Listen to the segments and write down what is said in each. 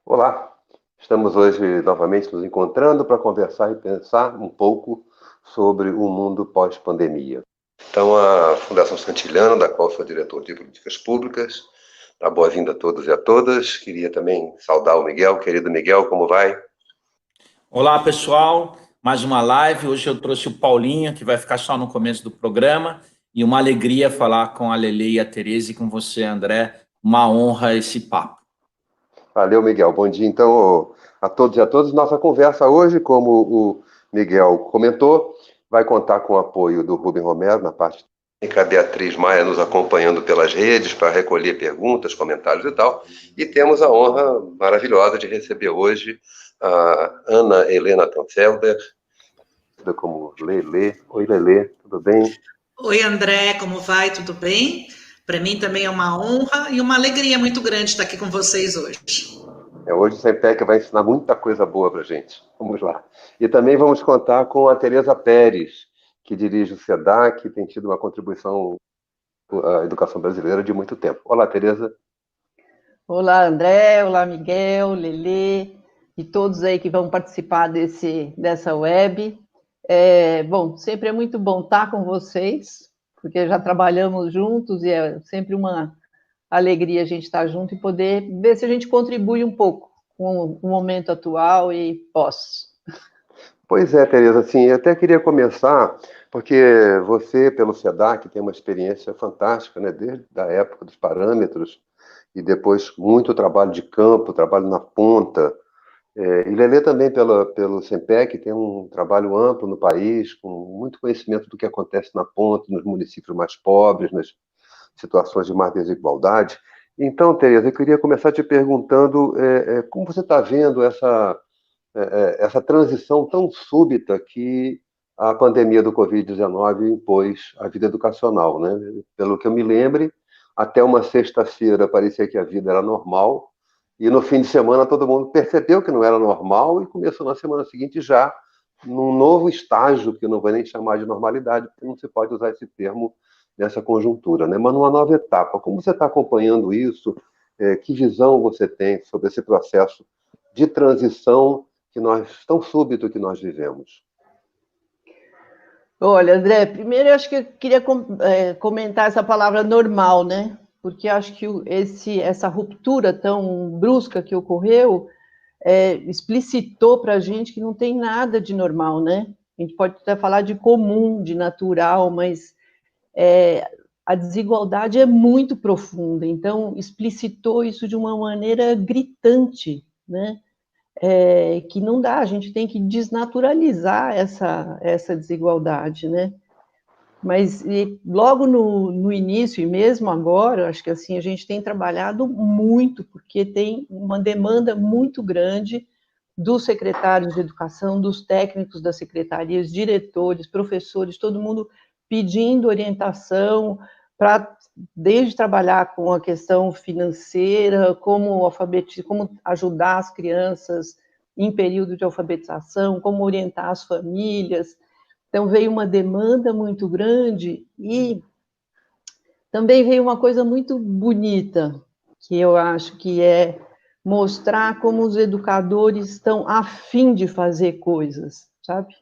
Olá, estamos hoje novamente nos encontrando para conversar e pensar um pouco sobre o mundo pós-pandemia. Então, a Fundação Santiliana, da qual sou diretor de políticas públicas, dá boa-vinda a todos e a todas. Queria também saudar o Miguel. Querido Miguel, como vai? Olá, pessoal. Mais uma live. Hoje eu trouxe o Paulinho, que vai ficar só no começo do programa. E uma alegria falar com a Lele e a Tereza e com você, André. Uma honra esse papo. Valeu, Miguel. Bom dia, então, a todos e a todas. Nossa conversa hoje, como o Miguel comentou, vai contar com o apoio do Rubem Romero na parte técnica, a Beatriz Maia nos acompanhando pelas redes para recolher perguntas, comentários e tal. E temos a honra maravilhosa de receber hoje a Ana Helena Tanfelder, como Lele. Oi, Lele, tudo bem? Oi, André, como vai? Tudo bem? Para mim também é uma honra e uma alegria muito grande estar aqui com vocês hoje. Hoje o Sempec vai ensinar muita coisa boa para a gente. Vamos lá. E também vamos contar com a Tereza Pérez, que dirige o SEDAC, que tem tido uma contribuição à educação brasileira de muito tempo. Olá, Tereza. Olá, André. Olá, Miguel, Lelê e todos aí que vão participar dessa web. Bom, sempre é muito bom estar com vocês, porque já trabalhamos juntos e é sempre uma alegria a gente estar junto e poder ver se a gente contribui um pouco com o momento atual e pós. Pois é, Tereza, assim, eu até queria começar, porque você, pelo SEDAC, tem uma experiência fantástica, né, desde a época dos parâmetros, e depois muito trabalho de campo, trabalho na ponta. E Lelê também, pelo Sempec, tem um trabalho amplo no país, com muito conhecimento do que acontece na ponta, nos municípios mais pobres, nas situações de mais desigualdade. Então, Tereza, eu queria começar te perguntando como você está vendo essa transição tão súbita que a pandemia do Covid-19 impôs à vida educacional, né? Pelo que eu me lembre, até uma sexta-feira parecia que a vida era normal, e no fim de semana todo mundo percebeu que não era normal e começou na semana seguinte já num novo estágio, que eu não vou nem chamar de normalidade, porque não se pode usar esse termo nessa conjuntura, né? Mas numa nova etapa. Como você está acompanhando isso? Que visão você tem sobre esse processo de transição tão súbito que nós vivemos? Olha, André, primeiro eu acho que eu queria comentar essa palavra normal, né? Porque acho que essa ruptura tão brusca que ocorreu explicitou para a gente que não tem nada de normal, né? A gente pode até falar de comum, de natural, mas a desigualdade é muito profunda, então explicitou isso de uma maneira gritante, né? Que não dá, a gente tem que desnaturalizar essa desigualdade, né? Mas logo no início, e mesmo agora, acho que assim, a gente tem trabalhado muito, porque tem uma demanda muito grande dos secretários de educação, dos técnicos das secretarias, diretores, professores, todo mundo pedindo orientação para desde trabalhar com a questão financeira, como ajudar as crianças em período de alfabetização, como orientar as famílias. Então, veio uma demanda muito grande e também veio uma coisa muito bonita, que eu acho que é mostrar como os educadores estão a fim de fazer coisas, sabe?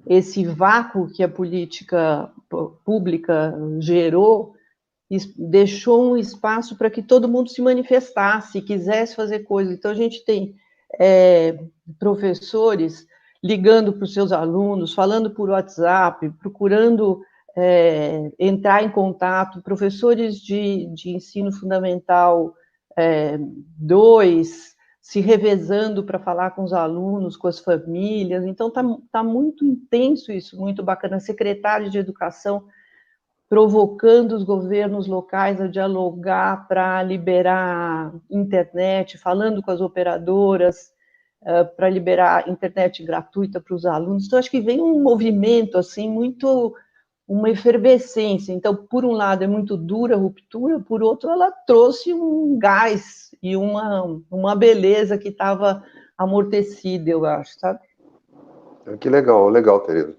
Esse vácuo que a política pública gerou deixou um espaço para que todo mundo se manifestasse, quisesse fazer coisas. Então, a gente tem professores ligando para os seus alunos, falando por WhatsApp, procurando entrar em contato, professores de ensino fundamental 2, se revezando para falar com os alunos, com as famílias. Então, tá muito intenso isso, muito bacana. Secretário de Educação provocando os governos locais a dialogar para liberar internet, falando com as operadoras para liberar internet gratuita para os alunos. Então, acho que vem um movimento, assim, muito, uma efervescência. Então, por um lado, é muito dura a ruptura, por outro, ela trouxe um gás e uma beleza que estava amortecida, eu acho, sabe? Que legal, legal, Tereza.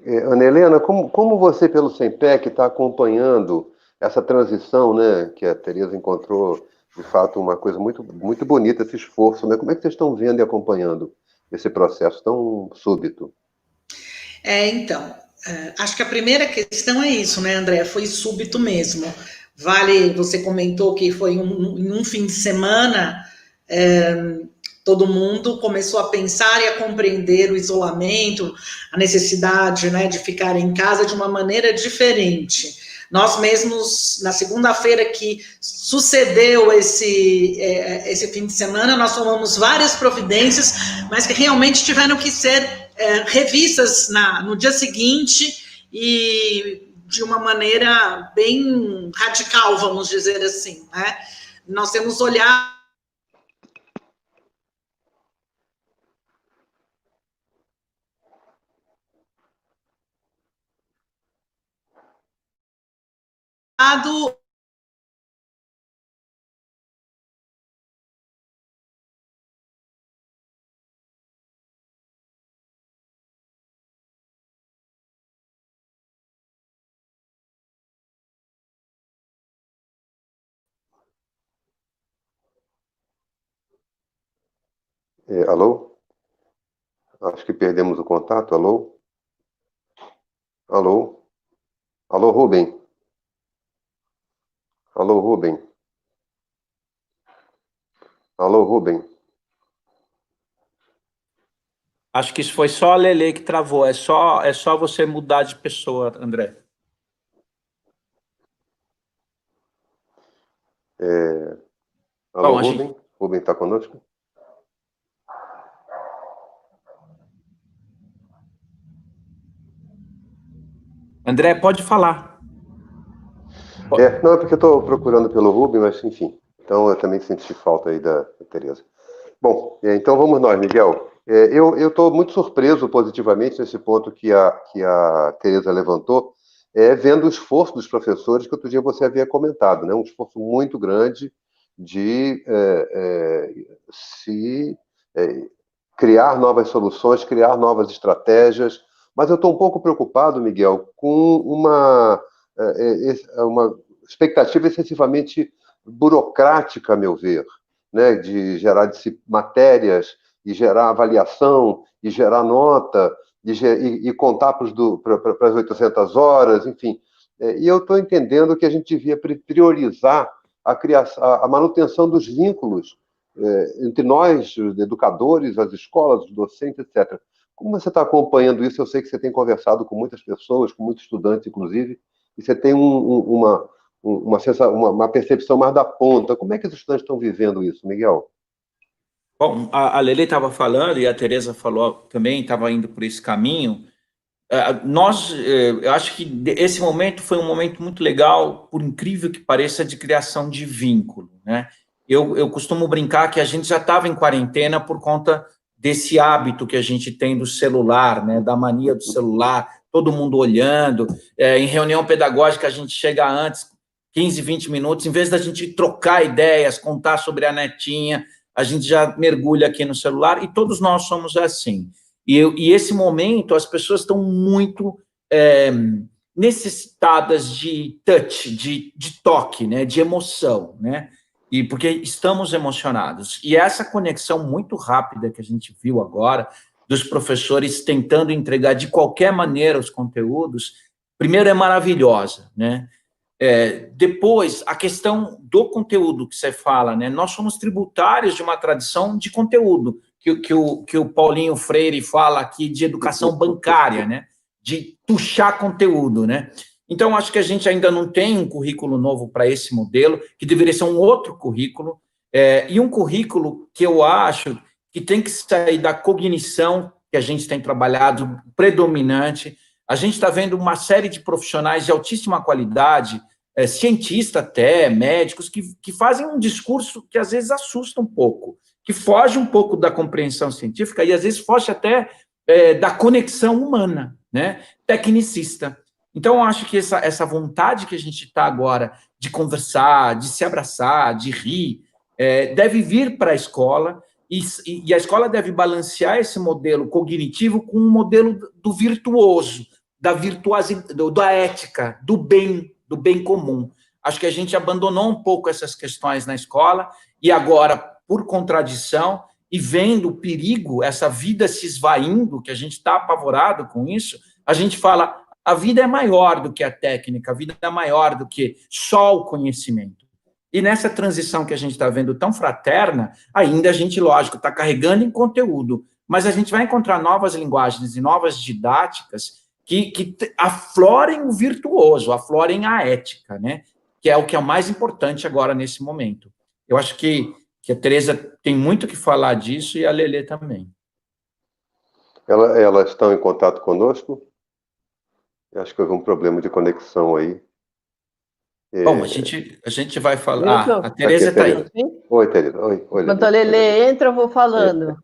Ana Helena, como você, pelo Sempec, está acompanhando essa transição, né, que a Tereza encontrou, de fato, uma coisa muito, muito bonita, esse esforço, né? Como é que vocês estão vendo e acompanhando esse processo tão súbito? Então, acho que a primeira questão é isso, né, André? Foi súbito mesmo. Vale, você comentou que foi em um fim de semana, todo mundo começou a pensar e a compreender o isolamento, a necessidade, né, de ficar em casa de uma maneira diferente. Nós mesmos, na segunda-feira que sucedeu esse fim de semana, nós tomamos várias providências, mas que realmente tiveram que ser revistas no dia seguinte e de uma maneira bem radical, vamos dizer assim, né? Nós temos olhado Alô? Acho que perdemos o contato. Alô? Alô? Alô, Rubem? Alô, Rubem? Alô, Rubem? Acho que isso foi só a Lele que travou. É só você mudar de pessoa, André. Alô, Bom, Rubem? Rubem está conosco? André, pode falar. Não, é porque eu estou procurando pelo Rubem, mas enfim. Então eu também senti falta aí da Tereza. Bom, então vamos nós, Miguel. Eu estou muito surpreso positivamente nesse ponto que a Tereza levantou, vendo o esforço dos professores que outro dia você havia comentado, né? Um esforço muito grande de se criar novas soluções, criar novas estratégias. Mas eu estou um pouco preocupado, Miguel, com uma expectativa excessivamente burocrática, a meu ver, né, de gerar matérias, e gerar avaliação, e gerar nota, e contar para as 800 horas, enfim. E eu estou entendendo que a gente devia priorizar a manutenção dos vínculos entre nós, os educadores, as escolas, os docentes, etc. Como você está acompanhando isso? Eu sei que você tem conversado com muitas pessoas, com muitos estudantes, inclusive, e você tem uma percepção mais da ponta. Como é que os estudantes estão vivendo isso, Miguel? Bom, a Lele estava falando, e a Tereza falou também, estava indo por esse caminho. Eu acho que esse momento foi um momento muito legal, por incrível que pareça, de criação de vínculo, né? Eu costumo brincar que a gente já estava em quarentena por conta desse hábito que a gente tem do celular, né? Da mania do celular, todo mundo olhando. Em reunião pedagógica, a gente chega antes, 15, 20 minutos, em vez da gente trocar ideias, contar sobre a netinha, a gente já mergulha aqui no celular, e todos nós somos assim. E esse momento, as pessoas estão muito necessitadas de touch, de toque, né, de emoção, né? E porque estamos emocionados. E essa conexão muito rápida que a gente viu agora, dos professores tentando entregar de qualquer maneira os conteúdos, primeiro é maravilhosa, né? Depois, a questão do conteúdo que você fala, né? Nós somos tributários de uma tradição de conteúdo, que o Paulinho Freire fala aqui de educação bancária, né? De tuchar conteúdo, né? Então, acho que a gente ainda não tem um currículo novo para esse modelo, que deveria ser um outro currículo, e um currículo que eu acho que tem que sair da cognição que a gente tem trabalhado predominante. A gente está vendo uma série de profissionais de altíssima qualidade, cientistas até, médicos, que fazem um discurso que às vezes assusta um pouco, que foge um pouco da compreensão científica e às vezes foge até da conexão humana, né? Tecnicista. Então, eu acho que essa vontade que a gente está agora de conversar, de se abraçar, de rir, deve vir para a escola, e a escola deve balancear esse modelo cognitivo com um modelo do virtuoso, da virtuosidade, da ética, do bem comum. Acho que a gente abandonou um pouco essas questões na escola e agora, por contradição, e vendo o perigo, essa vida se esvaindo, que a gente está apavorado com isso, a gente fala, a vida é maior do que a técnica, a vida é maior do que só o conhecimento. E nessa transição que a gente está vendo tão fraterna, ainda a gente, lógico, está carregando em conteúdo, mas a gente vai encontrar novas linguagens e novas didáticas que aflorem o virtuoso, aflorem a ética, né? Que é o que é mais importante agora nesse momento. Eu acho que a Tereza tem muito que falar disso e a Lelê também. Elas estão em contato conosco? Eu acho que houve um problema de conexão aí. Bom, a gente vai falar. A Tereza está aí. Oi, Tereza. Oi, Enquanto a Lelê entra, eu vou falando.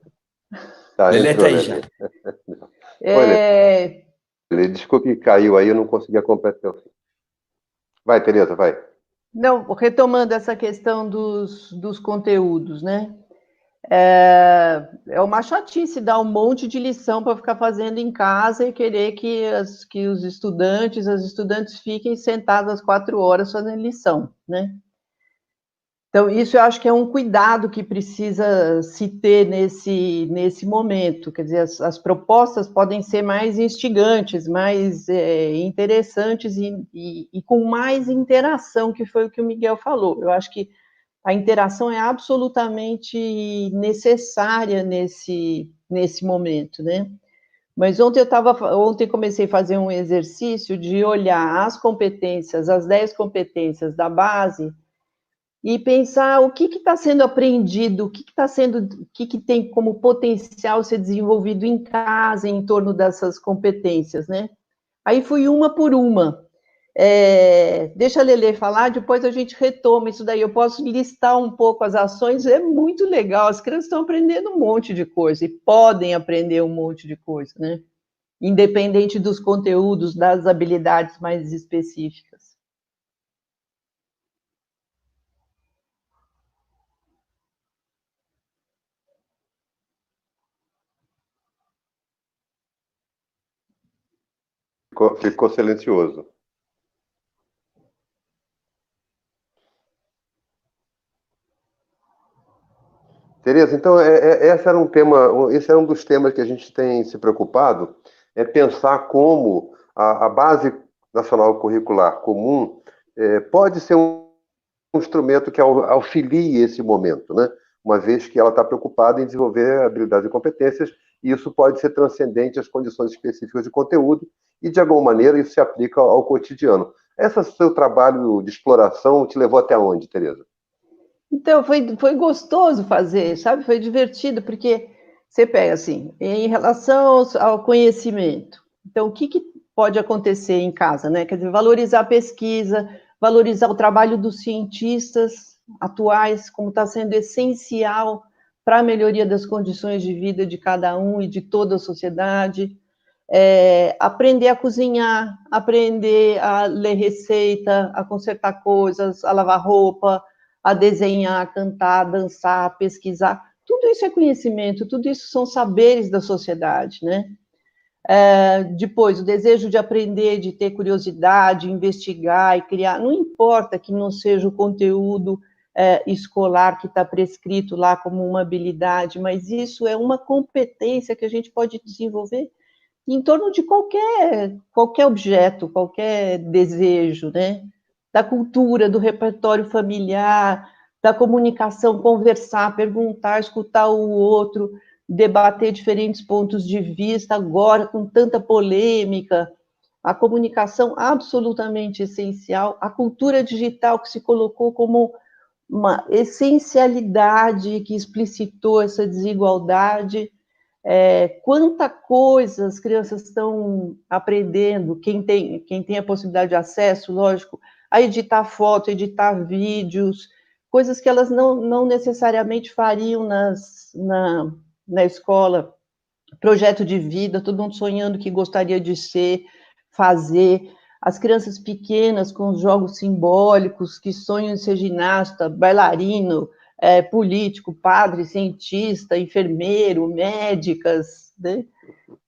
Tá, Lelê está aí Lelê. já. Lelê, desculpe que caiu aí, eu não consegui acompanhar até o fim. Vai, Tereza, vai. Não, retomando essa questão dos conteúdos, né? É uma chatice dar um monte de lição para ficar fazendo em casa e querer que os estudantes, as estudantes fiquem sentados às 4 horas fazendo lição, né? Então, isso eu acho que é um cuidado que precisa se ter nesse momento. Quer dizer, as propostas podem ser mais instigantes, mais interessantes e com mais interação, que foi o que o Miguel falou. Eu acho que a interação é absolutamente necessária nesse momento, né? Mas ontem comecei a fazer um exercício de olhar as competências, as 10 competências da base, e pensar o que está sendo aprendido, o que tem como potencial ser desenvolvido em casa, em torno dessas competências, né? Aí fui uma por uma. Deixa a Lelê falar, depois a gente retoma isso daí. Eu posso listar um pouco as ações, é muito legal. As crianças estão aprendendo um monte de coisa e podem aprender um monte de coisa, né? Independente dos conteúdos, das habilidades mais específicas. Ficou silencioso. Tereza, então, esse era um dos temas que a gente tem se preocupado, é pensar como a Base Nacional Curricular Comum pode ser um instrumento que auxilie esse momento, né? Uma vez que ela está preocupada em desenvolver habilidades e competências, e isso pode ser transcendente às condições específicas de conteúdo, e, de alguma maneira, isso se aplica ao cotidiano. Esse seu trabalho de exploração te levou até onde, Tereza? Então, foi gostoso fazer, sabe? Foi divertido, porque você pega assim, em relação ao conhecimento. Então, o que pode acontecer em casa, né? Quer dizer, valorizar a pesquisa, valorizar o trabalho dos cientistas atuais, como está sendo essencial para a melhoria das condições de vida de cada um e de toda a sociedade. Aprender a cozinhar, aprender a ler receita, a consertar coisas, a lavar roupa, a desenhar, a cantar, a dançar, a pesquisar. Tudo isso é conhecimento, tudo isso são saberes da sociedade, né? Depois, o desejo de aprender, de ter curiosidade, investigar e criar, não importa que não seja o conteúdo escolar que está prescrito lá como uma habilidade, mas isso é uma competência que a gente pode desenvolver em torno de qualquer objeto, qualquer desejo, né? Da cultura, do repertório familiar, da comunicação, conversar, perguntar, escutar o outro, debater diferentes pontos de vista, agora com tanta polêmica, a comunicação absolutamente essencial, a cultura digital que se colocou como uma essencialidade que explicitou essa desigualdade. Quanta coisa as crianças estão aprendendo, quem tem a possibilidade de acesso, lógico, a editar foto, editar vídeos, coisas que elas não necessariamente fariam na escola, projeto de vida, todo mundo sonhando que gostaria de fazer, as crianças pequenas com os jogos simbólicos, que sonham em ser ginasta, bailarino, político, padre, cientista, enfermeiro, médicas, né?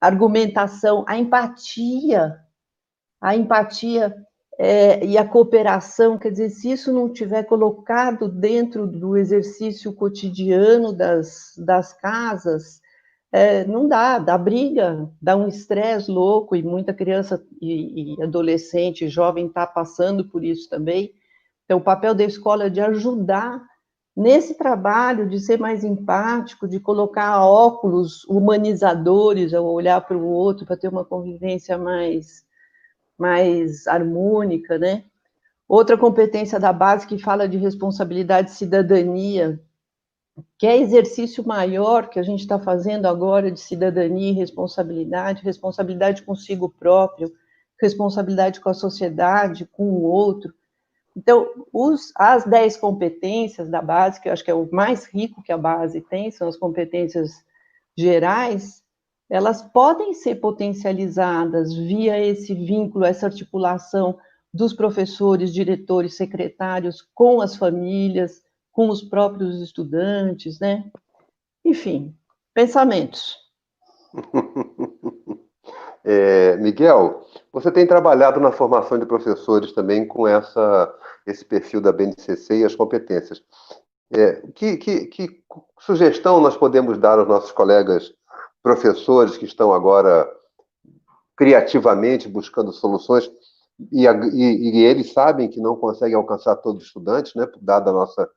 Argumentação, a empatia e a cooperação, quer dizer, se isso não tiver colocado dentro do exercício cotidiano das casas, não dá briga, dá um estresse louco, e muita criança e adolescente, jovem está passando por isso também. Então, o papel da escola é de ajudar nesse trabalho, de ser mais empático, de colocar óculos humanizadores, ao olhar para o outro, para ter uma convivência mais harmônica, né? Outra competência da base que fala de responsabilidade e cidadania, que é exercício maior que a gente está fazendo agora de cidadania e responsabilidade consigo próprio, responsabilidade com a sociedade, com o outro. Então, as 10 competências da base, que eu acho que é o mais rico que a base tem, são as competências gerais, elas podem ser potencializadas via esse vínculo, essa articulação dos professores, diretores, secretários com as famílias, com os próprios estudantes, né? Enfim, pensamentos. Miguel, você tem trabalhado na formação de professores também com esse perfil da BNCC e as competências. Que sugestão nós podemos dar aos nossos colegas professores que estão agora criativamente buscando soluções e eles sabem que não conseguem alcançar todos os estudantes, né, dada a nossa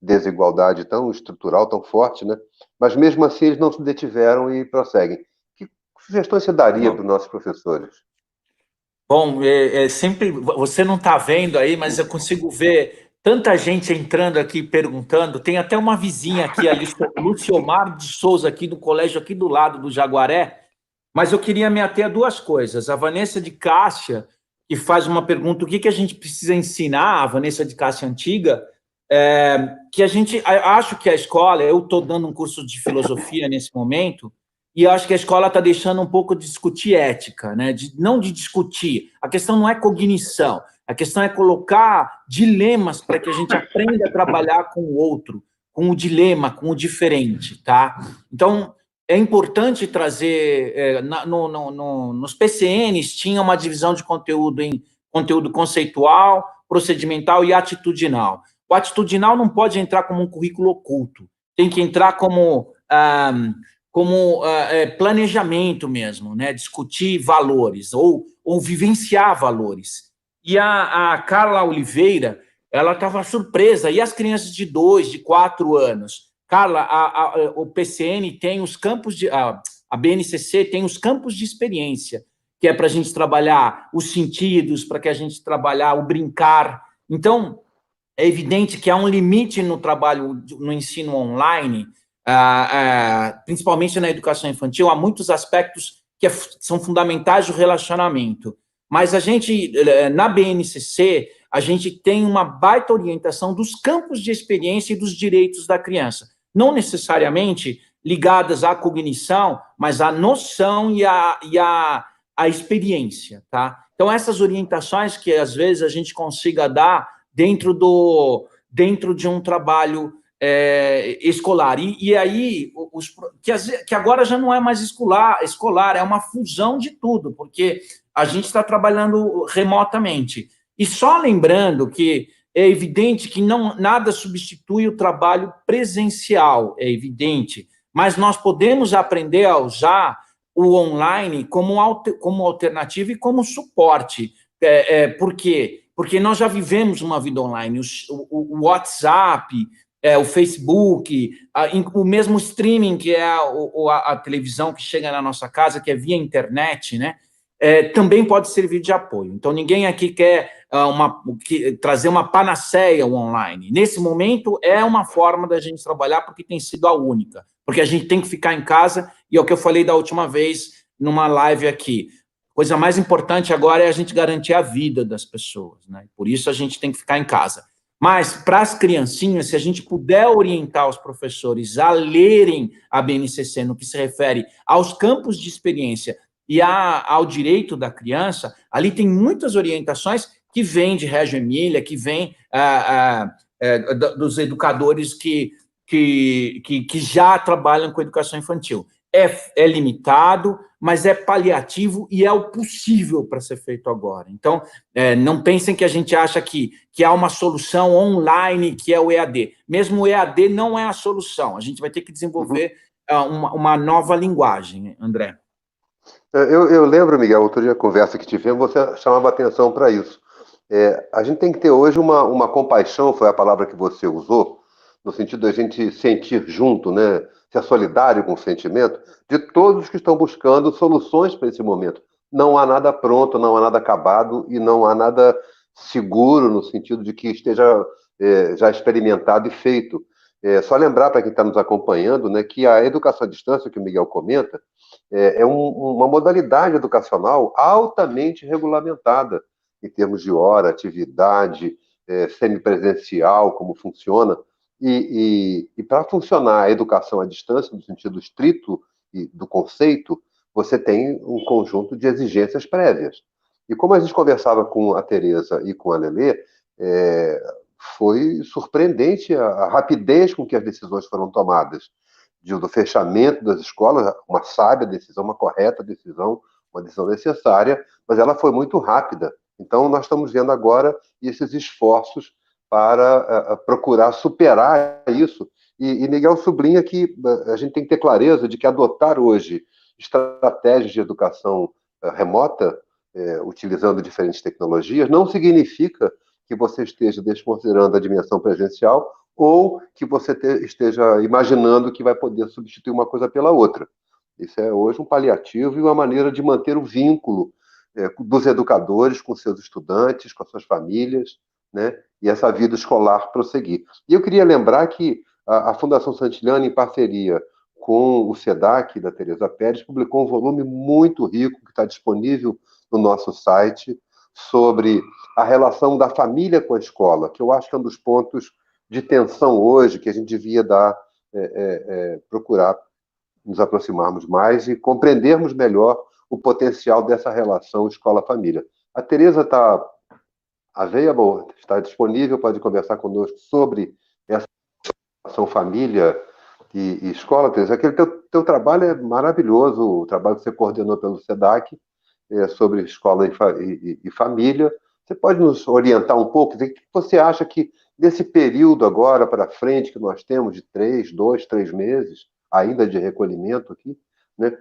desigualdade tão estrutural, tão forte, né? Mas mesmo assim eles não se detiveram e prosseguem. Que sugestões você daria para os nossos professores? Bom, sempre você não está vendo aí, mas eu consigo ver tanta gente entrando aqui perguntando. Tem até uma vizinha aqui, a Luciomar de Souza, aqui do colégio aqui do lado do Jaguaré. Mas eu queria me ater a duas coisas. A Vanessa de Cássia, que faz uma pergunta: o que a gente precisa ensinar? A Vanessa de Cássia antiga, que a gente, acho que a escola, eu estou dando um curso de filosofia nesse momento, e acho que a escola está deixando um pouco de discutir ética, né? Não de discutir. A questão não é cognição, a questão é colocar dilemas para que a gente aprenda a trabalhar com o outro, com o dilema, com o diferente, tá? Então, é importante trazer, nos PCNs tinha uma divisão de conteúdo em conteúdo conceitual, procedimental e atitudinal. O atitudinal não pode entrar como um currículo oculto, tem que entrar como planejamento mesmo, né? Discutir valores ou vivenciar valores. E a Carla Oliveira, ela estava surpresa, e as crianças de 2, de 4 anos? Carla, o PCN tem os campos de... A BNCC tem os campos de experiência, que é para a gente trabalhar os sentidos, para que a gente trabalhar o brincar. Então, é evidente que há um limite no trabalho, no ensino online, principalmente na educação infantil. Há muitos aspectos que são fundamentais do relacionamento. Mas a gente, na BNCC, a gente tem uma baita orientação dos campos de experiência e dos direitos da criança. Não necessariamente ligadas à cognição, mas à noção e à experiência, tá? Então, essas orientações que, às vezes, a gente consiga dar dentro de um trabalho escolar. E aí, que agora já não é mais escolar, é uma fusão de tudo, porque a gente está trabalhando remotamente. E só lembrando que é evidente que nada substitui o trabalho presencial, é evidente, mas nós podemos aprender a usar o online como alternativa e como suporte. Por quê? Porque nós já vivemos uma vida online. O WhatsApp, o Facebook, o mesmo streaming, que é a televisão que chega na nossa casa, que é via internet, né? Também pode servir de apoio. Então, ninguém aqui quer trazer uma panaceia ao online. Nesse momento, é uma forma da gente trabalhar, porque tem sido a única. Porque a gente tem que ficar em casa, e é o que eu falei da última vez, numa live aqui. A coisa mais importante agora é a gente garantir a vida das pessoas, né? Por isso, a gente tem que ficar em casa. Mas, para as criancinhas, se a gente puder orientar os professores a lerem a BNCC no que se refere aos campos de experiência e ao direito da criança, ali tem muitas orientações que vêm de Reggio Emília, que vêm dos educadores que já trabalham com educação infantil. É limitado, mas é paliativo e é o possível para ser feito agora. Então, não pensem que a gente acha que há uma solução online, que é o EAD. Mesmo o EAD não é a solução. A gente vai ter que desenvolver uma nova linguagem, André. Eu lembro, Miguel, outro dia, a conversa que tivemos, você chamava atenção para isso. A gente tem que ter hoje uma compaixão, foi a palavra que você usou, no sentido da gente sentir junto, né, ser solidário com o sentimento de todos que estão buscando soluções para esse momento. Não há nada pronto, não há nada acabado e não há nada seguro no sentido de que esteja já experimentado e feito. Só lembrar para quem está nos acompanhando, né, que a educação à distância, que o Miguel comenta, é uma modalidade educacional altamente regulamentada em termos de hora, atividade, semipresencial, como funciona. E para funcionar a educação à distância, no sentido estrito do conceito, você tem um conjunto de exigências prévias. E como a gente conversava com a Tereza e com a Lelê, foi surpreendente a rapidez com que as decisões foram tomadas. Do fechamento das escolas, uma sábia decisão, uma correta decisão, uma decisão necessária, mas ela foi muito rápida. Então, nós estamos vendo agora esses esforços para procurar superar isso. E Miguel sublinha que a gente tem que ter clareza de que adotar hoje estratégias de educação remota, utilizando diferentes tecnologias, não significa que você esteja desconsiderando a dimensão presencial ou que você esteja imaginando que vai poder substituir uma coisa pela outra. Isso é hoje um paliativo e uma maneira de manter o vínculo dos educadores com seus estudantes, com as suas famílias, né? E essa vida escolar prosseguir. E eu queria lembrar que a Fundação Santillana, em parceria com o SEDAC, da Tereza Pérez, publicou um volume muito rico, que está disponível no nosso site, sobre a relação da família com a escola, que eu acho que é um dos pontos de tensão hoje, que a gente devia procurar nos aproximarmos mais e compreendermos melhor o potencial dessa relação escola-família. A Tereza está disponível, pode conversar conosco sobre essa relação família e escola, Tereza. Aquele teu trabalho é maravilhoso, o trabalho que você coordenou pelo SEDAC, sobre escola e família. Você pode nos orientar um pouco? O que você acha que, nesse período agora para frente, que nós temos de 3 meses, ainda de recolhimento aqui, né?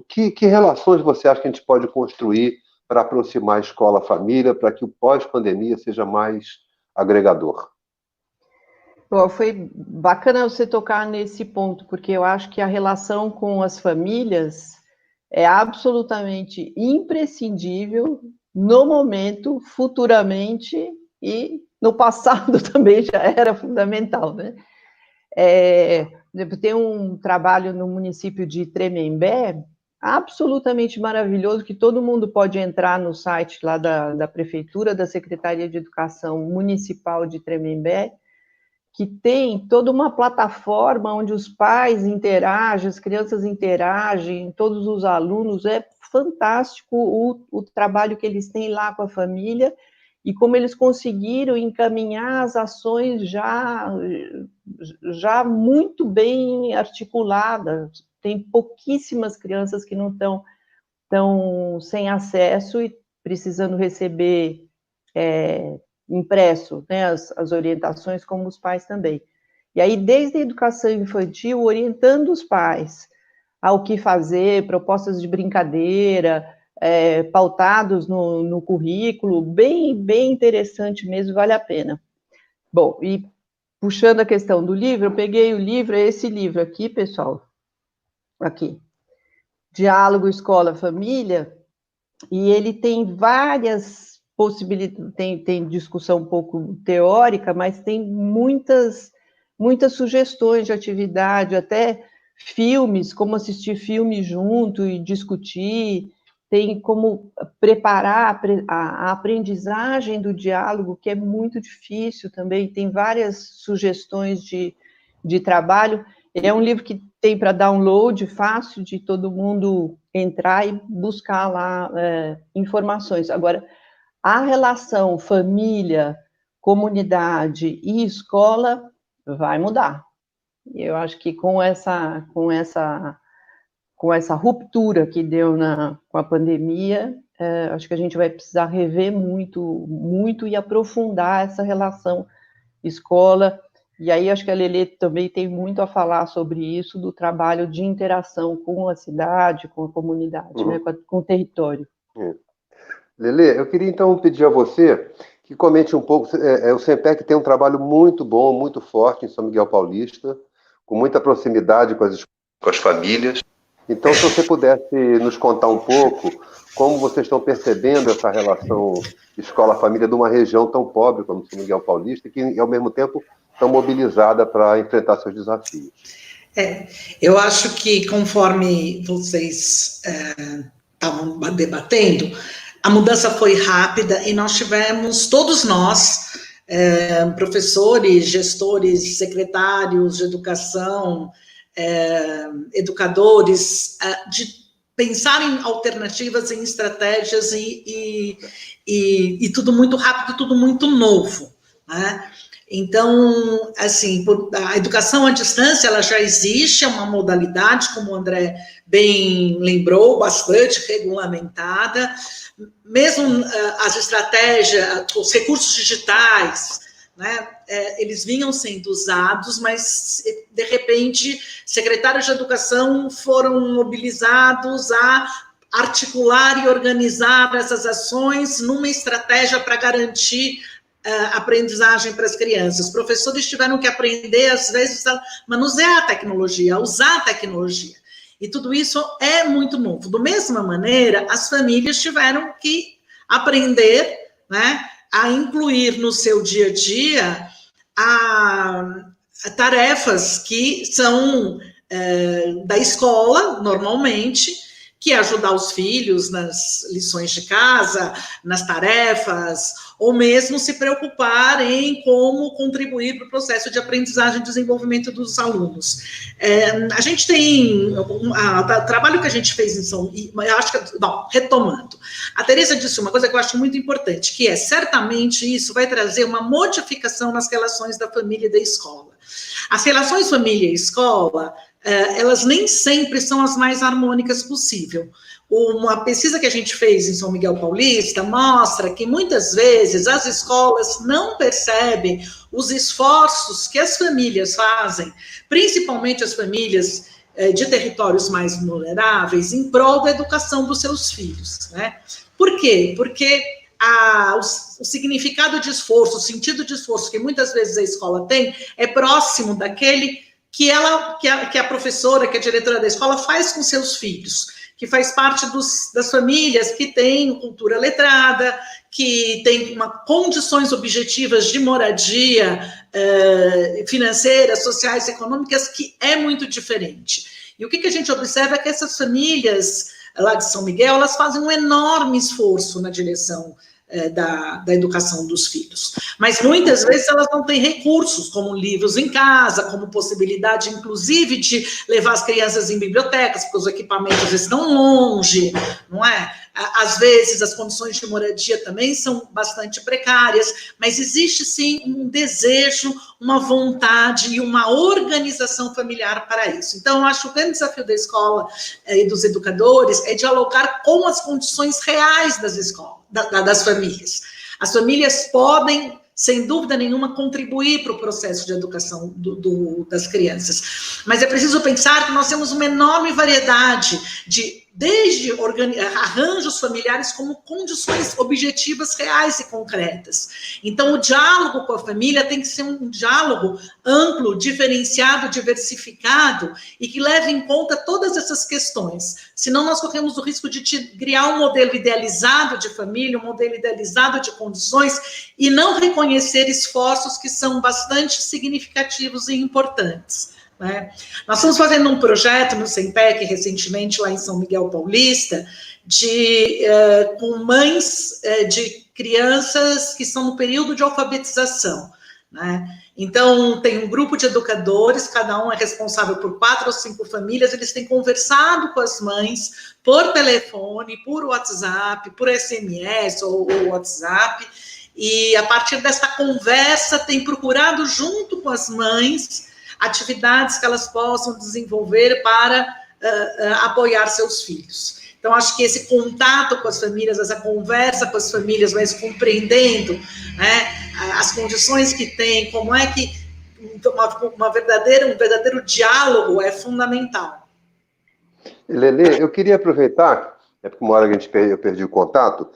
Que relações você acha que a gente pode construir para aproximar a escola-família, para que o pós-pandemia seja mais agregador? Bom, foi bacana você tocar nesse ponto, porque eu acho que a relação com as famílias é absolutamente imprescindível no momento, futuramente, e no passado também já era fundamental, né? Tem um trabalho no município de Tremembé, absolutamente maravilhoso, que todo mundo pode entrar no site lá da Prefeitura, da Secretaria de Educação Municipal de Tremembé, que tem toda uma plataforma onde os pais interagem, as crianças interagem, todos os alunos, é fantástico o trabalho que eles têm lá com a família e como eles conseguiram encaminhar as ações já muito bem articuladas. Tem pouquíssimas crianças que não estão sem acesso e precisando receber impresso, né, as orientações, como os pais também. E aí, desde a educação infantil, orientando os pais ao que fazer, propostas de brincadeira, pautados no currículo, bem interessante mesmo, vale a pena. Bom, e puxando a questão do livro, eu peguei o livro, é esse livro aqui, pessoal, aqui, Diálogo Escola-Família, e ele tem várias possibilidades, tem discussão um pouco teórica, mas tem muitas sugestões de atividade, até filmes, como assistir filme junto e discutir, tem como preparar a aprendizagem do diálogo, que é muito difícil também, tem várias sugestões de trabalho. É um livro que tem para download, fácil de todo mundo entrar e buscar lá informações. Agora, a relação família, comunidade e escola vai mudar. Eu acho que com com essa ruptura que deu com a pandemia, acho que a gente vai precisar rever muito e aprofundar essa relação escola. E aí acho que a Lelê também tem muito a falar sobre isso, do trabalho de interação com a cidade, com a comunidade, né, com o território. Lelê, eu queria então pedir a você que comente um pouco. O SEMPEC tem um trabalho muito bom, muito forte em São Miguel Paulista, com muita proximidade com as famílias. Então, se você pudesse nos contar um pouco como vocês estão percebendo essa relação escola-família de uma região tão pobre como São Miguel Paulista, que, ao mesmo tempo, tão mobilizada para enfrentar seus desafios. Eu acho que, conforme vocês estavam debatendo, a mudança foi rápida e nós tivemos, todos nós, professores, gestores, secretários de educação, educadores, de pensar em alternativas, em estratégias e tudo muito rápido, tudo muito novo, né? Então, assim, a educação à distância, ela já existe, é uma modalidade, como o André bem lembrou, bastante regulamentada, mesmo as estratégias, os recursos digitais, né, eles vinham sendo usados, mas, de repente, secretários de educação foram mobilizados a articular e organizar essas ações numa estratégia para garantir aprendizagem para as crianças. Os professores tiveram que aprender, às vezes, a manusear a tecnologia, a usar a tecnologia. E tudo isso é muito novo. Da mesma maneira, as famílias tiveram que aprender, né, a incluir no seu dia a dia tarefas que são da escola, normalmente, que é ajudar os filhos nas lições de casa, nas tarefas, ou mesmo se preocupar em como contribuir para o processo de aprendizagem e desenvolvimento dos alunos. A gente tem o trabalho que a gente fez em São... Eu acho que, retomando, a Tereza disse uma coisa que eu acho muito importante, que é, certamente, isso vai trazer uma modificação nas relações da família e da escola. As relações família e escola, elas nem sempre são as mais harmônicas possível. Uma pesquisa que a gente fez em São Miguel Paulista mostra que, muitas vezes, as escolas não percebem os esforços que as famílias fazem, principalmente as famílias de territórios mais vulneráveis, em prol da educação dos seus filhos, né? Por quê? Porque o significado de esforço, o sentido de esforço que muitas vezes a escola tem é próximo daquele que a professora, que a diretora da escola faz com seus filhos, que faz parte das famílias que têm cultura letrada, que têm condições objetivas de moradia financeiras, sociais, econômicas, que é muito diferente. E o que a gente observa é que essas famílias lá de São Miguel, elas fazem um enorme esforço na direção da educação dos filhos. Mas, muitas vezes, elas não têm recursos, como livros em casa, como possibilidade, inclusive, de levar as crianças em bibliotecas, porque os equipamentos estão longe, não é? Às vezes, as condições de moradia também são bastante precárias, mas existe, sim, um desejo, uma vontade e uma organização familiar para isso. Então, eu acho que o grande desafio da escola e dos educadores é dialogar com as condições reais das escolas, das famílias. As famílias podem, sem dúvida nenhuma, contribuir para o processo de educação das crianças. Mas é preciso pensar que nós temos uma enorme variedade desde arranjos familiares como condições objetivas, reais e concretas. Então, o diálogo com a família tem que ser um diálogo amplo, diferenciado, diversificado e que leve em conta todas essas questões. Senão, nós corremos o risco de criar um modelo idealizado de família, um modelo idealizado de condições e não reconhecer esforços que são bastante significativos e importantes. Né? Nós estamos fazendo um projeto no SEMPEC, recentemente, lá em São Miguel Paulista, com mães de crianças que estão no período de alfabetização. Né? Então, tem um grupo de educadores, cada um é responsável por 4 ou 5 famílias, eles têm conversado com as mães por telefone, por WhatsApp, por SMS ou WhatsApp, e a partir dessa conversa tem procurado, junto com as mães, atividades que elas possam desenvolver para apoiar seus filhos. Então, acho que esse contato com as famílias, essa conversa com as famílias, mas compreendendo, né, as condições que tem, como é que um verdadeiro diálogo é fundamental. Lelê, eu queria aproveitar, porque uma hora que eu perdi o contato,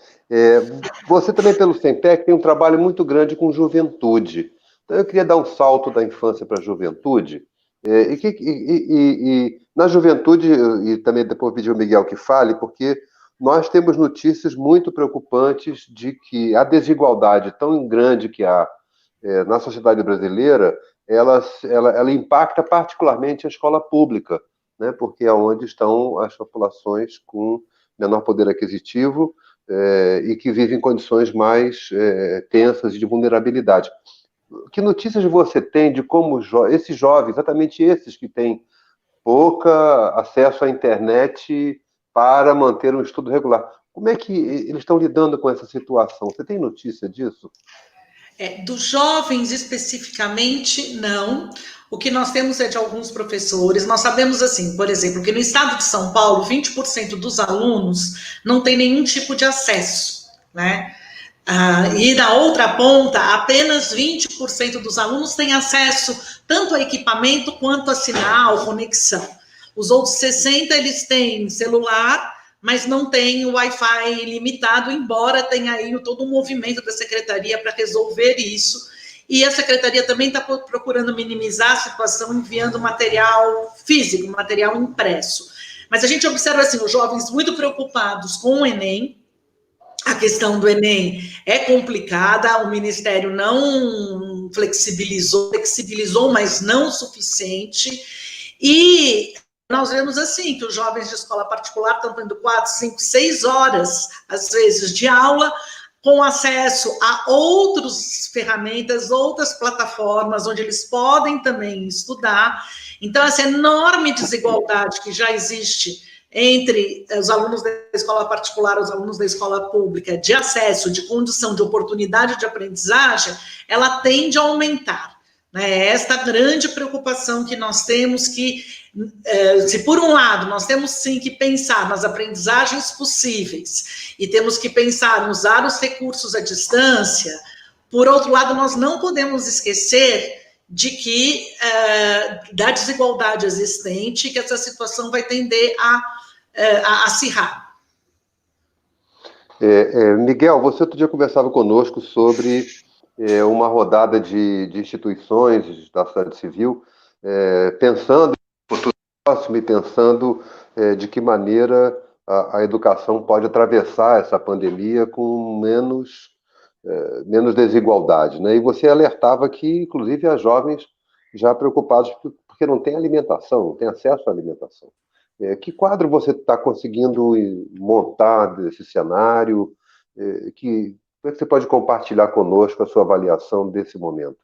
você também, pelo SEMPEC, tem um trabalho muito grande com juventude. Então, eu queria dar um salto da infância para a juventude, e na juventude, e também depois pedir ao Miguel que fale, porque nós temos notícias muito preocupantes de que a desigualdade tão grande que há na sociedade brasileira, ela impacta particularmente a escola pública, né, porque é onde estão as populações com menor poder aquisitivo e que vivem em condições mais tensas de vulnerabilidade. Que notícias você tem de como esses jovens, exatamente esses que têm pouca acesso à internet para manter um estudo regular, como é que eles estão lidando com essa situação? Você tem notícia disso? Dos jovens especificamente, não. O que nós temos é de alguns professores. Nós sabemos, assim, por exemplo, que no estado de São Paulo, 20% dos alunos não tem nenhum tipo de acesso, né? E na outra ponta, apenas 20% dos alunos têm acesso tanto a equipamento quanto a sinal, conexão. Os outros 60%, eles têm celular, mas não tem o Wi-Fi limitado, embora tenha aí todo um movimento da Secretaria para resolver isso. E a Secretaria também está procurando minimizar a situação, enviando material físico, material impresso. Mas a gente observa, assim, os jovens muito preocupados com o Enem. A questão do Enem é complicada, o Ministério não flexibilizou, mas não o suficiente. E nós vemos, assim, que os jovens de escola particular estão tendo 4, 5, 6 horas, às vezes, de aula, com acesso a outras ferramentas, outras plataformas, onde eles podem também estudar. Então, essa enorme desigualdade que já existe entre os alunos da escola particular e os alunos da escola pública, de acesso, de condição, de oportunidade de aprendizagem, ela tende a aumentar. Né? Esta grande preocupação que nós temos que, se por um lado nós temos sim que pensar nas aprendizagens possíveis e temos que pensar em usar os recursos à distância, por outro lado nós não podemos esquecer de que da desigualdade existente, que essa situação vai tender a acirrar. Miguel, você outro dia conversava conosco sobre uma rodada de instituições da sociedade civil, pensando no futuro próximo e pensando de que maneira a educação pode atravessar essa pandemia com menos desigualdade, né? E você alertava que, inclusive, há jovens já preocupados porque não têm alimentação, não têm acesso à alimentação. Que quadro você está conseguindo montar desse cenário? Como é que você pode compartilhar conosco a sua avaliação desse momento?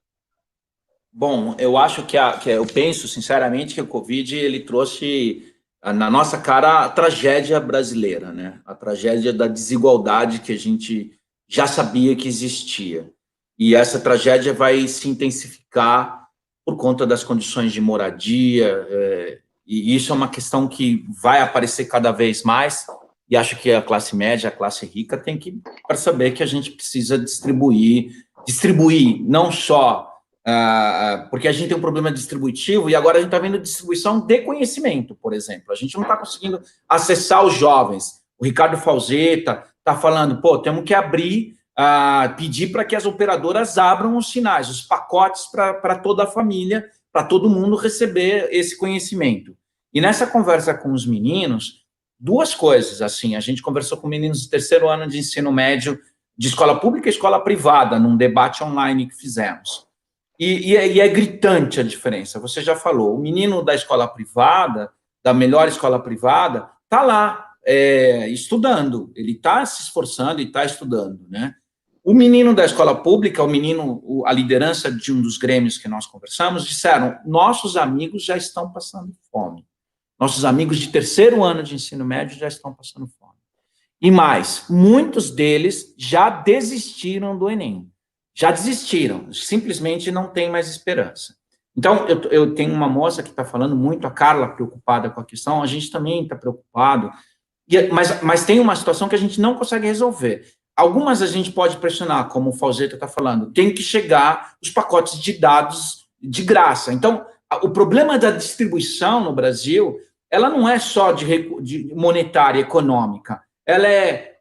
Bom, eu acho eu penso sinceramente que o Covid ele trouxe na nossa cara a tragédia brasileira, né? A tragédia da desigualdade que a gente já sabia que existia. E essa tragédia vai se intensificar por conta das condições de moradia, e isso é uma questão que vai aparecer cada vez mais, e acho que a classe média, a classe rica, tem que perceber que a gente precisa distribuir não só porque a gente tem um problema distributivo, e agora a gente está vendo distribuição de conhecimento, por exemplo. A gente não está conseguindo acessar os jovens. O Ricardo Falzetta está falando, temos que pedir para que as operadoras abram os sinais, os pacotes para toda a família, para todo mundo receber esse conhecimento. E nessa conversa com os meninos, duas coisas, assim, a gente conversou com meninos do terceiro ano de ensino médio, de escola pública e escola privada, num debate online que fizemos. E é gritante a diferença, você já falou, o menino da escola privada, da melhor escola privada, está lá, estudando, ele está se esforçando e está estudando, né? O menino da escola pública, a liderança de um dos grêmios que nós conversamos, disseram, nossos amigos já estão passando fome. Nossos amigos de terceiro ano de ensino médio já estão passando fome. E mais, muitos deles já desistiram do Enem. Já desistiram, simplesmente não tem mais esperança. Então, eu tenho uma moça que está falando muito, a Carla, preocupada com a questão, a gente também está preocupado, mas tem uma situação que a gente não consegue resolver. Algumas a gente pode pressionar, como o Falzetta está falando, tem que chegar os pacotes de dados de graça. Então, o problema da distribuição no Brasil, ela não é só de monetária, econômica.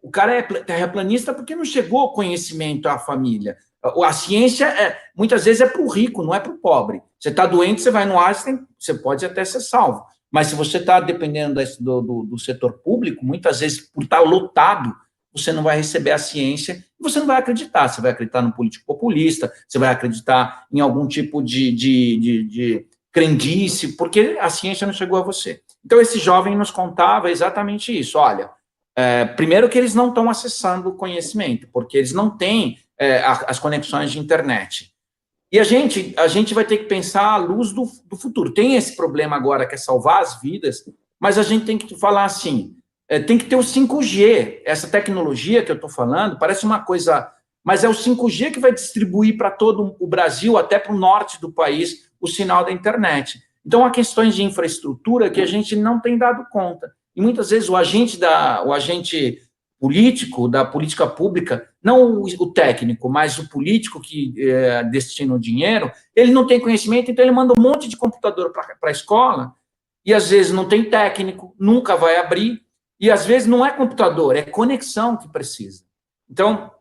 O cara é terraplanista porque não chegou o conhecimento à família. A ciência, muitas vezes, é para o rico, não é para o pobre. Você está doente, você vai no ar, você pode até ser salvo. Mas se você está dependendo do setor público, muitas vezes, por estar lotado, você não vai receber a ciência e você não vai acreditar. Você vai acreditar no político populista, você vai acreditar em algum tipo de crendice, porque a ciência não chegou a você. Então, esse jovem nos contava exatamente isso. Olha, primeiro que eles não estão acessando o conhecimento, porque eles não têm as conexões de internet. E a gente vai ter que pensar à luz do futuro. Tem esse problema agora que é salvar as vidas, mas a gente tem que falar assim, tem que ter o 5G. Essa tecnologia que eu estou falando parece uma coisa, mas é o 5G que vai distribuir para todo o Brasil, até para o norte do país, o sinal da internet. Então, há questões de infraestrutura que a gente não tem dado conta. E muitas vezes o agente político, da política pública, não o técnico, mas o político que destina o dinheiro, ele não tem conhecimento, então ele manda um monte de computador para a escola, e às vezes não tem técnico, nunca vai abrir, e às vezes não é computador, é conexão que precisa. Então,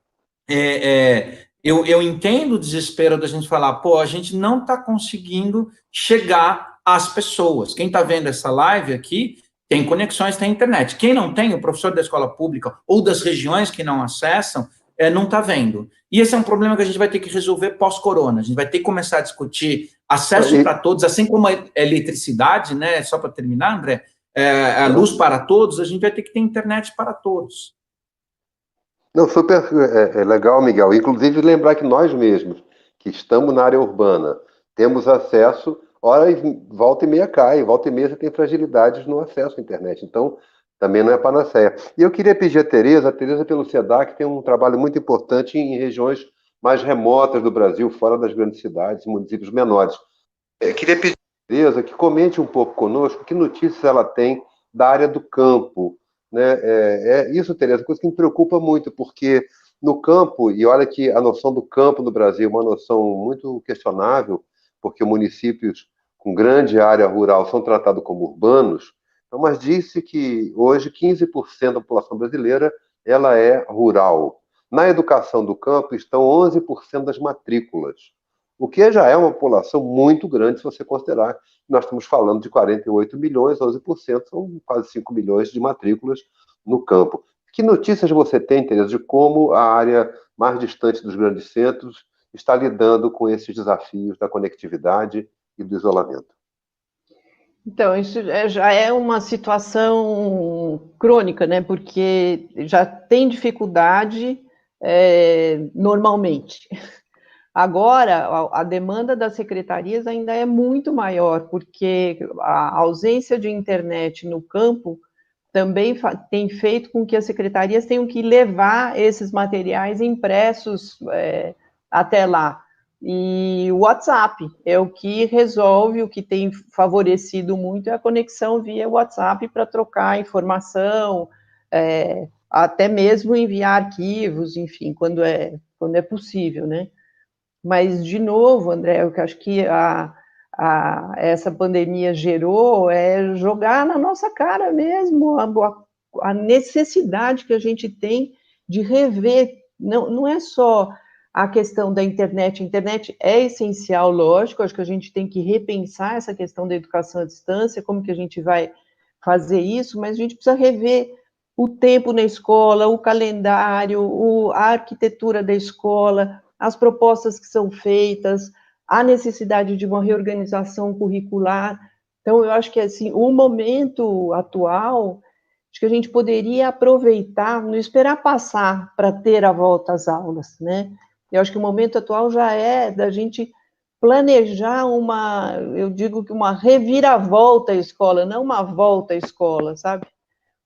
eu entendo o desespero da gente falar, pô, a gente não está conseguindo chegar às pessoas. Quem está vendo essa live aqui tem conexões, tem internet. Quem não tem, o professor da escola pública ou das regiões que não acessam, não está vendo. E esse é um problema que a gente vai ter que resolver pós-corona. A gente vai ter que começar a discutir acesso para todos, assim como a eletricidade, né? Só para terminar, André, a luz para todos, a gente vai ter que ter internet para todos. Não, super legal, Miguel. Inclusive, lembrar que nós mesmos, que estamos na área urbana, temos acesso, hora volta e meia cai, volta e meia você tem fragilidades no acesso à internet. Então, também não é panaceia. E eu queria pedir a Tereza pelo SEDAC, tem um trabalho muito importante em regiões mais remotas do Brasil, fora das grandes cidades, municípios menores. Eu queria pedir a Tereza que comente um pouco conosco que notícias ela tem da área do campo, né? Isso, Tereza, coisa que me preocupa muito, porque no campo, e olha que a noção do campo no Brasil é uma noção muito questionável, porque municípios com grande área rural são tratados como urbanos, mas disse que hoje 15% da população brasileira ela é rural. Na educação do campo estão 11% das matrículas, o que já é uma população muito grande se você considerar que nós estamos falando de 48 milhões, 11% são quase 5 milhões de matrículas no campo. Que notícias você tem, Tereza, de como a área mais distante dos grandes centros está lidando com esses desafios da conectividade e do isolamento? Então, isso já é uma situação crônica, né? Porque já tem dificuldade normalmente. Agora, a demanda das secretarias ainda é muito maior, porque a ausência de internet no campo também tem feito com que as secretarias tenham que levar esses materiais impressos até lá. E o WhatsApp é o que resolve, o que tem favorecido muito é a conexão via WhatsApp para trocar informação, até mesmo enviar arquivos, enfim, quando é possível, né? Mas, de novo, André, o que eu acho que essa pandemia gerou é jogar na nossa cara mesmo a necessidade que a gente tem de rever. Não é só a questão da internet. A internet é essencial, lógico, acho que a gente tem que repensar essa questão da educação à distância, como que a gente vai fazer isso, mas a gente precisa rever o tempo na escola, o calendário, a arquitetura da escola, as propostas que são feitas, a necessidade de uma reorganização curricular. Então, eu acho que, assim, o momento atual, acho que a gente poderia aproveitar, não esperar passar para ter a volta às aulas, né? Eu acho que o momento atual já é da gente planejar eu digo que uma reviravolta à escola, não uma volta à escola, sabe?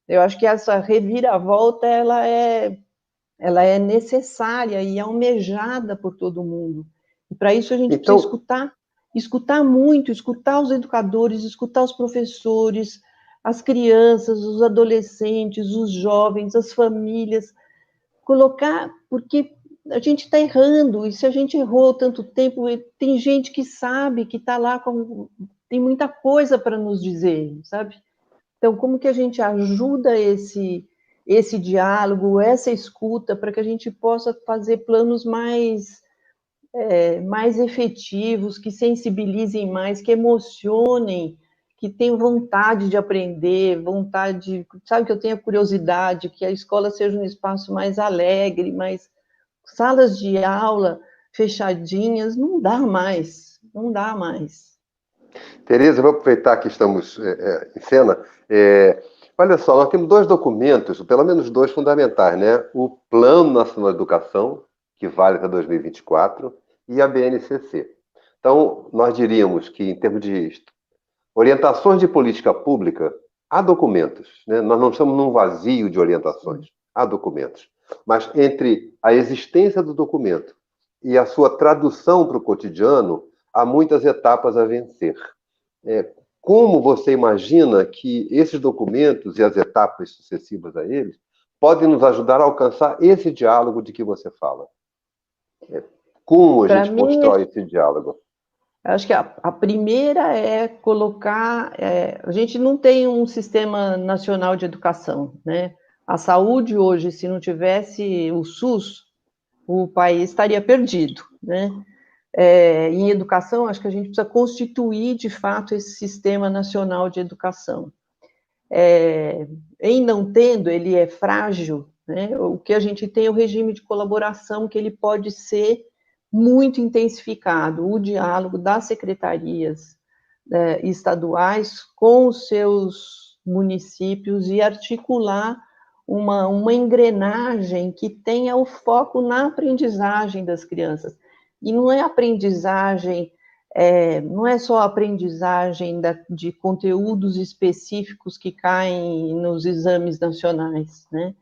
Eu acho que essa reviravolta, ela é necessária e almejada por todo mundo. E para isso a gente precisa escutar escutar muito, escutar os educadores, escutar os professores, as crianças, os adolescentes, os jovens, as famílias, colocar, porque a gente está errando, e se a gente errou tanto tempo, tem gente que sabe, que está lá, tem muita coisa para nos dizer, sabe? Então, como que a gente ajuda esse diálogo, essa escuta, para que a gente possa fazer planos mais efetivos, que sensibilizem mais, que emocionem, que tenham vontade de aprender, sabe, que eu tenha curiosidade, que a escola seja um espaço mais alegre, mais salas de aula fechadinhas, não dá mais. Tereza, eu vou aproveitar que estamos em cena. Olha só, nós temos 2 documentos, pelo menos 2 fundamentais, né? O Plano Nacional de Educação, que vale até 2024, e a BNCC. Então, nós diríamos que, em termos de orientações de política pública, há documentos, né? Nós não estamos num vazio de orientações, há documentos. Mas entre a existência do documento e a sua tradução para o cotidiano, há muitas etapas a vencer. Como você imagina que esses documentos e as etapas sucessivas a eles podem nos ajudar a alcançar esse diálogo de que você fala? Como a gente constrói esse diálogo? Acho que a primeira é colocar... a gente não tem um sistema nacional de educação, né? A saúde hoje, se não tivesse o SUS, o país estaria perdido, né? Em educação, acho que a gente precisa constituir, de fato, esse sistema nacional de educação. Em não tendo, ele é frágil, né? O que a gente tem é o regime de colaboração, que ele pode ser muito intensificado, o diálogo das secretarias estaduais com os seus municípios e articular uma engrenagem que tenha o foco na aprendizagem das crianças. E não é aprendizagem, não é só aprendizagem de conteúdos específicos que caem nos exames nacionais, né?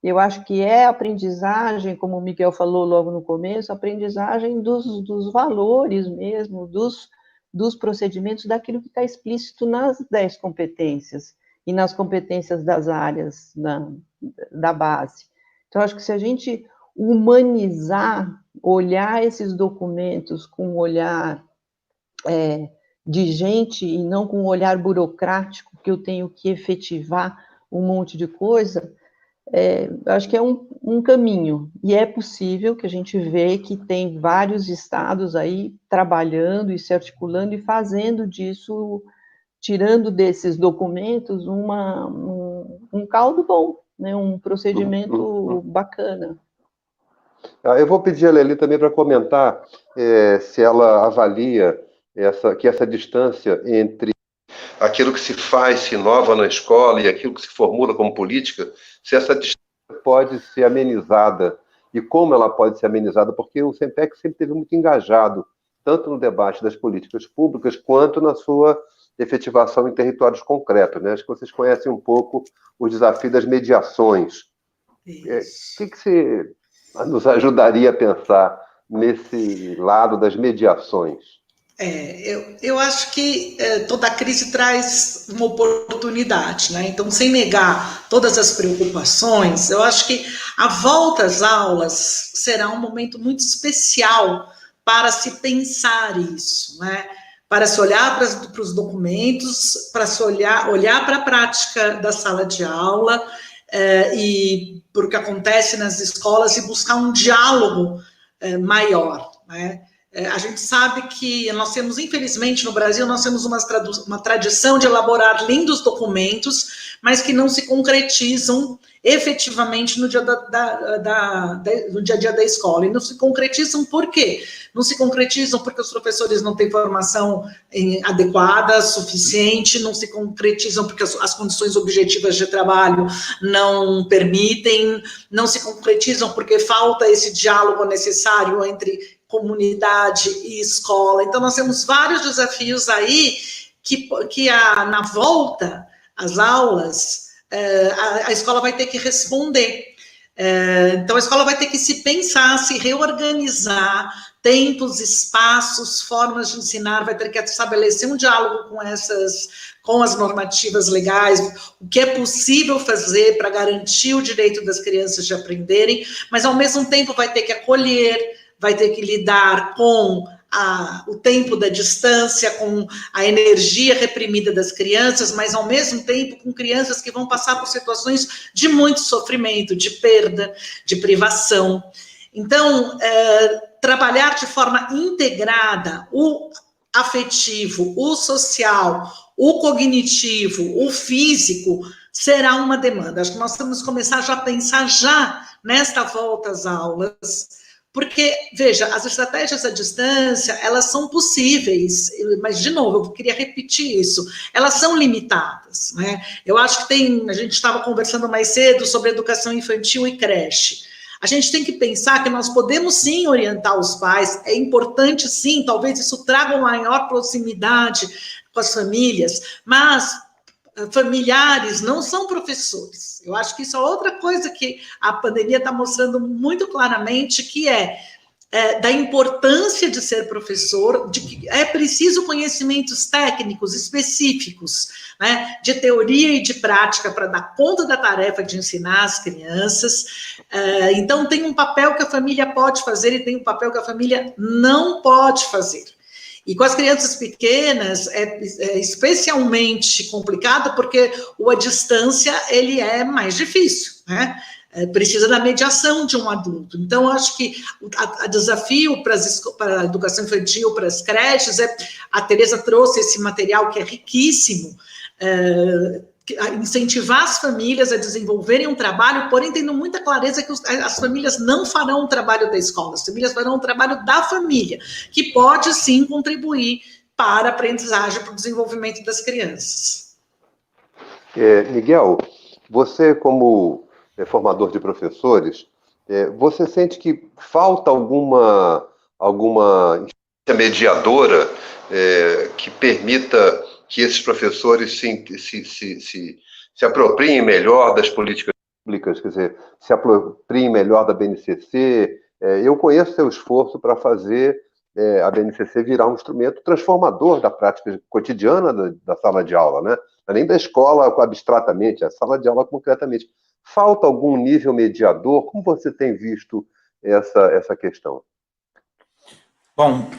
Eu acho que é aprendizagem, como o Miguel falou logo no começo, aprendizagem dos valores mesmo, dos procedimentos, daquilo que está explícito nas 10 competências e nas competências das áreas da base. Então, acho que se a gente humanizar, olhar esses documentos com um olhar de gente e não com um olhar burocrático, que eu tenho que efetivar um monte de coisa, acho que é um caminho, e é possível que a gente vê que tem vários estados aí trabalhando e se articulando e fazendo disso, tirando desses documentos um caldo bom, né, um procedimento bacana. Eu vou pedir a Lely também para comentar se ela avalia que essa distância entre aquilo que se faz, se inova na escola e aquilo que se formula como política, se essa distância pode ser amenizada e como ela pode ser amenizada, porque o SEMPEC sempre esteve muito engajado, tanto no debate das políticas públicas, quanto na sua efetivação em territórios concretos, né? Acho que vocês conhecem um pouco o desafio das mediações. O que você nos ajudaria a pensar nesse lado das mediações? Eu acho que toda crise traz uma oportunidade, né? Então, sem negar todas as preocupações, eu acho que a volta às aulas será um momento muito especial para se pensar isso, né? Para se olhar para os documentos, para se olhar para a prática da sala de aula e para o que acontece nas escolas e buscar um diálogo maior, né? A gente sabe que nós temos, infelizmente, no Brasil, nós temos uma tradição de elaborar lindos documentos, mas que não se concretizam efetivamente no dia no dia a dia da escola. E não se concretizam por quê? Não se concretizam porque os professores não têm formação adequada, suficiente, não se concretizam porque as condições objetivas de trabalho não permitem, não se concretizam porque falta esse diálogo necessário entre comunidade e escola. Então, nós temos vários desafios aí que na volta às aulas, a escola vai ter que responder. Então, a escola vai ter que se pensar, se reorganizar, tempos, espaços, formas de ensinar, vai ter que estabelecer um diálogo com as normativas legais, o que é possível fazer para garantir o direito das crianças de aprenderem, mas, ao mesmo tempo, vai ter que acolher, vai ter que lidar com o tempo da distância, com a energia reprimida das crianças, mas, ao mesmo tempo, com crianças que vão passar por situações de muito sofrimento, de perda, de privação. Então, trabalhar de forma integrada o afetivo, o social, o cognitivo, o físico, será uma demanda. Acho que nós temos que começar já a pensar já nesta volta às aulas, porque, veja, as estratégias à distância, elas são possíveis, mas, de novo, eu queria repetir isso, elas são limitadas, né? Eu acho que a gente estava conversando mais cedo sobre educação infantil e creche. A gente tem que pensar que nós podemos, sim, orientar os pais, é importante, sim, talvez isso traga uma maior proximidade com as famílias, mas familiares não são professores. Eu acho que isso é outra coisa que a pandemia está mostrando muito claramente, que da importância de ser professor, de que é preciso conhecimentos técnicos específicos, né, de teoria e de prática para dar conta da tarefa de ensinar as crianças. Então, tem um papel que a família pode fazer e tem um papel que a família não pode fazer. E com as crianças pequenas é especialmente complicado, porque a distância ele é mais difícil, né? Precisa da mediação de um adulto. Então, acho que o desafio para a educação infantil, para as creches, a Tereza trouxe esse material que é riquíssimo, incentivar as famílias a desenvolverem um trabalho, porém tendo muita clareza que as famílias não farão o trabalho da escola, as famílias farão o trabalho da família, que pode sim contribuir para a aprendizagem, para o desenvolvimento das crianças. Miguel, você como formador de professores, você sente que falta alguma mediadora que permita que esses professores se apropriem melhor das políticas públicas, quer dizer, se apropriem melhor da BNCC? Eu conheço seu esforço para fazer a BNCC virar um instrumento transformador da prática cotidiana da sala de aula, né? Não é nem da escola abstratamente, é a sala de aula concretamente. Falta algum nível mediador? Como você tem visto essa questão? Bom,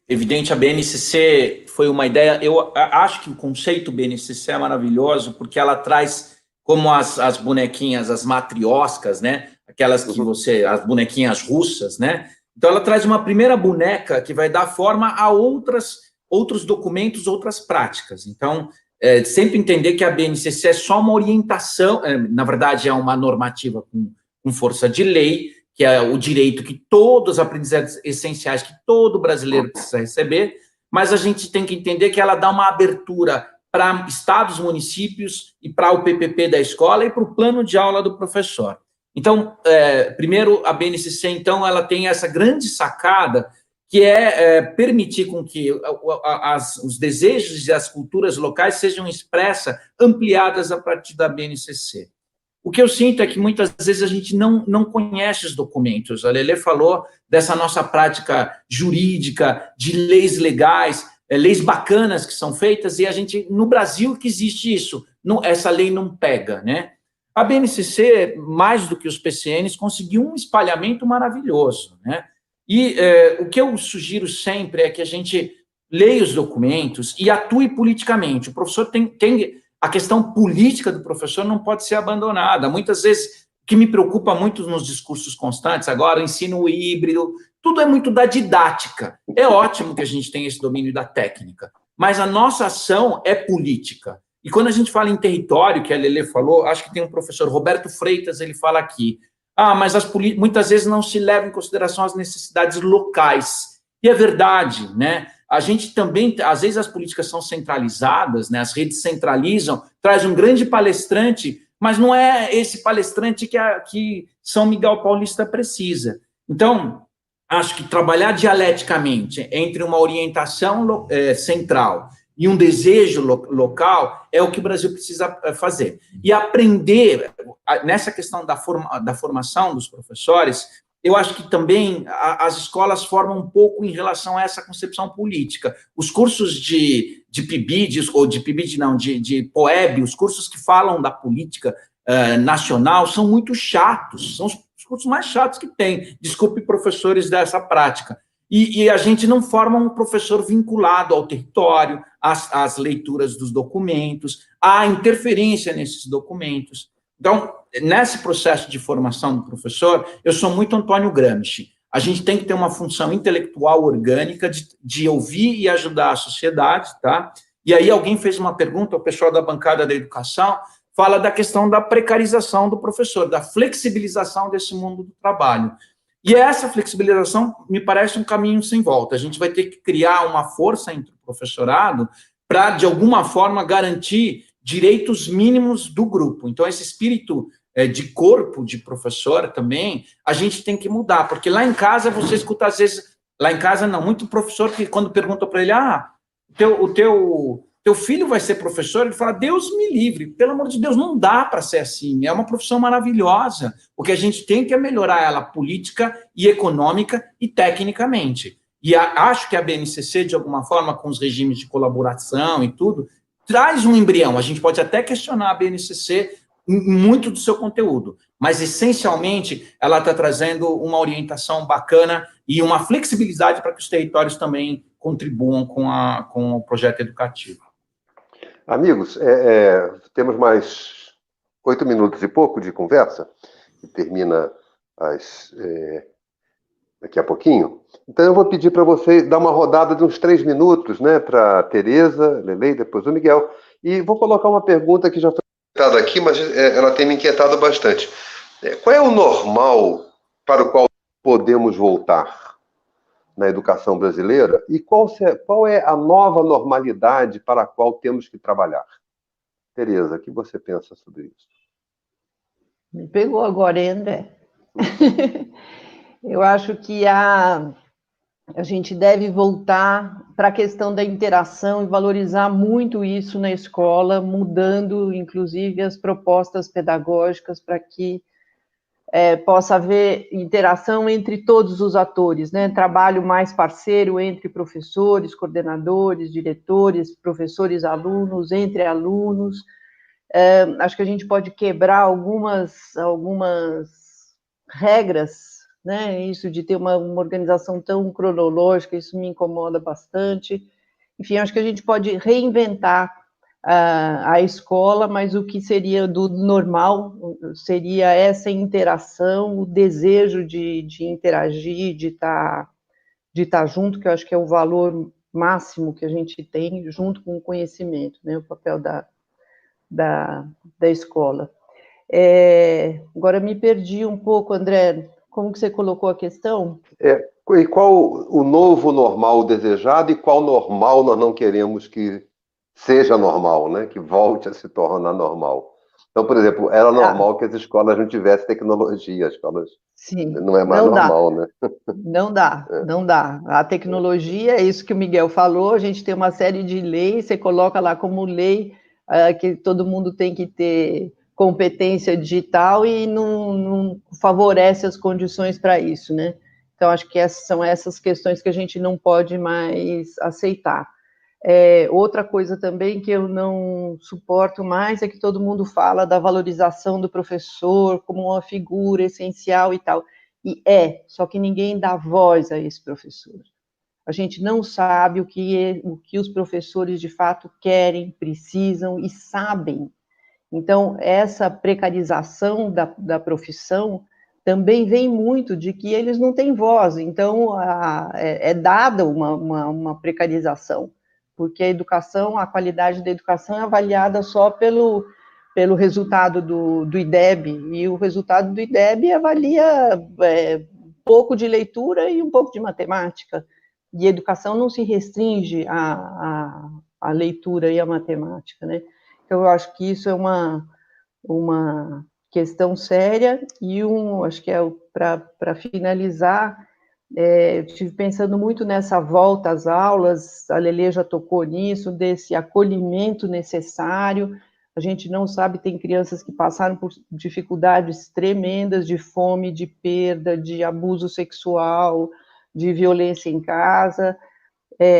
evidente, a BNCC foi uma ideia, eu acho que o conceito BNCC é maravilhoso, porque ela traz como as bonequinhas, as matrioscas, né? Aquelas que as bonequinhas russas, né? Então, ela traz uma primeira boneca que vai dar forma a outros documentos, outras práticas. Então, sempre entender que a BNCC é só uma orientação, na verdade, é uma normativa com força de lei, que é o direito que todos os aprendizados essenciais que todo brasileiro precisa receber, mas a gente tem que entender que ela dá uma abertura para estados, municípios e para o PPP da escola e para o plano de aula do professor. Então, primeiro, a BNCC, então, ela tem essa grande sacada, que é permitir com que os desejos e as culturas locais sejam expressas, ampliadas a partir da BNCC. O que eu sinto é que muitas vezes a gente não conhece os documentos. A Lelê falou dessa nossa prática jurídica, de leis legais, leis bacanas que são feitas, e a gente, no Brasil, que existe isso, essa lei não pega, né? A BNCC, mais do que os PCNs, conseguiu um espalhamento maravilhoso, né? E o que eu sugiro sempre é que a gente leia os documentos e atue politicamente. O professor tem a questão política do professor não pode ser abandonada. Muitas vezes, o que me preocupa muito nos discursos constantes, agora, ensino híbrido, tudo é muito da didática. É ótimo que a gente tenha esse domínio da técnica, mas a nossa ação é política. E quando a gente fala em território, que a Lelê falou, acho que tem um professor, Roberto Freitas, ele fala aqui, mas muitas vezes não se leva em consideração as necessidades locais. E é verdade, né? A gente também, às vezes as políticas são centralizadas, né? As redes centralizam, traz um grande palestrante, mas não é esse palestrante que São Miguel Paulista precisa. Então, acho que trabalhar dialeticamente entre uma orientação central e um desejo local, é o que o Brasil precisa fazer. E aprender, nessa questão da formação dos professores, eu acho que também as escolas formam um pouco em relação a essa concepção política. Os cursos de PIBID, ou de PIBID não, de POEB, os cursos que falam da política nacional, são muito chatos, são os cursos mais chatos que tem. Desculpe, professores dessa prática. E a gente não forma um professor vinculado ao território, às leituras dos documentos, à interferência nesses documentos. Então, nesse processo de formação do professor, eu sou muito Antônio Gramsci. A gente tem que ter uma função intelectual orgânica de ouvir e ajudar a sociedade, tá? E aí alguém fez uma pergunta, o pessoal da bancada da educação fala da questão da precarização do professor, da flexibilização desse mundo do trabalho. E essa flexibilização me parece um caminho sem volta. A gente vai ter que criar uma força entre o professorado para, de alguma forma, garantir direitos mínimos do grupo. Então, esse espírito de corpo de professor também, a gente tem que mudar, porque lá em casa você escuta, às vezes, lá em casa não, muito professor que quando pergunta para ele, o teu filho vai ser professor, ele fala, Deus me livre, pelo amor de Deus, não dá para ser assim, é uma profissão maravilhosa, o que a gente tem que é melhorar ela política e econômica e tecnicamente. E acho que a BNCC, de alguma forma, com os regimes de colaboração e tudo, traz um embrião, a gente pode até questionar a BNCC em muito do seu conteúdo, mas, essencialmente, ela está trazendo uma orientação bacana e uma flexibilidade para que os territórios também contribuam com o projeto educativo. Amigos, temos mais 8 minutos e pouco de conversa, que termina daqui a pouquinho. Então, eu vou pedir para vocês dar uma rodada de uns 3 minutos, né, para a Tereza, Lele, depois o Miguel, e vou colocar uma pergunta que já foi comentada aqui, mas ela tem me inquietado bastante. Qual é o normal para o qual podemos voltar na educação brasileira e qual é a nova normalidade para a qual temos que trabalhar? Tereza, o que você pensa sobre isso? Me pegou agora, hein, André? Eu acho que a gente deve voltar para a questão da interação e valorizar muito isso na escola, mudando, inclusive, as propostas pedagógicas para que possa haver interação entre todos os atores, né? Trabalho mais parceiro entre professores, coordenadores, diretores, professores, alunos, entre alunos. Acho que a gente pode quebrar algumas regras, né? Isso de ter uma organização tão cronológica, isso me incomoda bastante. Enfim, acho que a gente pode reinventar a escola, mas o que seria do normal seria essa interação, o desejo de interagir, de estar junto, que eu acho que é o valor máximo que a gente tem, junto com o conhecimento, né? O papel da escola. Agora me perdi um pouco, André, como que você colocou a questão? E qual o novo normal desejado e qual normal nós não queremos que seja normal, né? Que volte a se tornar normal. Então, por exemplo, era normal que as escolas não tivessem tecnologia, as escolas Sim, não é mais normal, né? Não dá. A tecnologia, é isso que o Miguel falou, a gente tem uma série de leis, você coloca lá como lei que todo mundo tem que ter competência digital e não favorece as condições para isso, né? Então, acho que são essas questões que a gente não pode mais aceitar. Outra coisa também que eu não suporto mais é que todo mundo fala da valorização do professor como uma figura essencial e tal. E só que ninguém dá voz a esse professor. A gente não sabe o que os professores de fato querem, precisam e sabem. Então, essa precarização da profissão também vem muito de que eles não têm voz. Então, é dada uma precarização, porque a qualidade da educação é avaliada só pelo resultado do IDEB, e o resultado do IDEB avalia um pouco de leitura e um pouco de matemática, e a educação não se restringe à leitura e à matemática, né? Então, eu acho que isso é uma questão séria, e acho que para finalizar, Eu estive pensando muito nessa volta às aulas, a Lelê já tocou nisso, desse acolhimento necessário. A gente não sabe, tem crianças que passaram por dificuldades tremendas de fome, de perda, de abuso sexual, de violência em casa.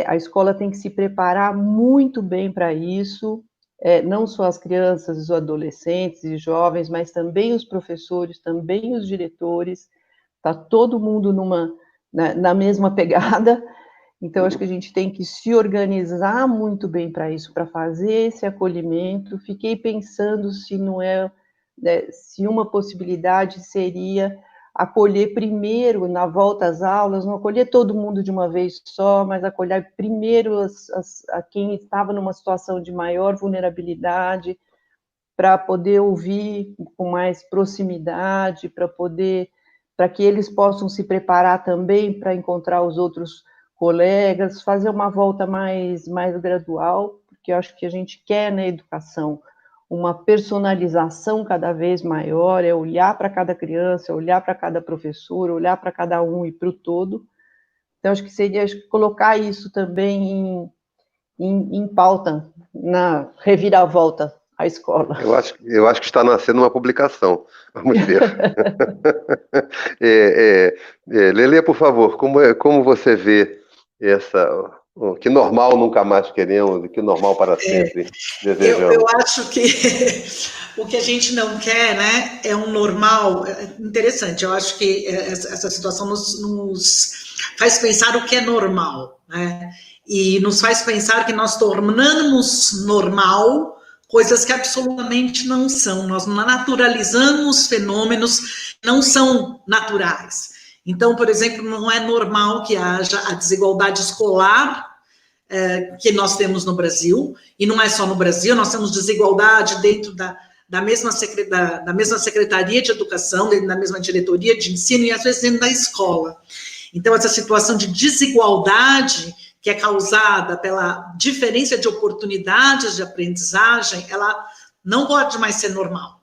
A escola tem que se preparar muito bem para isso, não só as crianças, os adolescentes e jovens, mas também os professores, também os diretores. Está todo mundo na mesma pegada, então acho que a gente tem que se organizar muito bem para isso, para fazer esse acolhimento. Fiquei pensando se não se uma possibilidade seria acolher primeiro, na volta às aulas, não acolher todo mundo de uma vez só, mas acolher primeiro a quem estava numa situação de maior vulnerabilidade, para poder ouvir com mais proximidade, para que eles possam se preparar também para encontrar os outros colegas, fazer uma volta mais gradual, porque eu acho que a gente quer na educação uma personalização cada vez maior, é olhar para cada criança, olhar para cada professor, olhar para cada um e para o todo. Então, acho que seria colocar isso também em pauta, na reviravolta à escola. Eu acho que está nascendo uma publicação. Vamos ver. Lelê, por favor, como você vê que normal nunca mais queremos, que normal para sempre desejamos? Eu acho que o que a gente não quer, né, é um normal interessante. Eu acho que essa situação nos faz pensar o que é normal, né? E nos faz pensar que nós tornamos normal coisas que absolutamente não são. Nós naturalizamos fenômenos que não são naturais. Então, por exemplo, não é normal que haja a desigualdade escolar que nós temos no Brasil, e não é só no Brasil, nós temos desigualdade dentro da mesma Secretaria de Educação, dentro da mesma diretoria de ensino, e às vezes dentro da escola. Então, essa situação de desigualdade que é causada pela diferença de oportunidades de aprendizagem, ela não pode mais ser normal.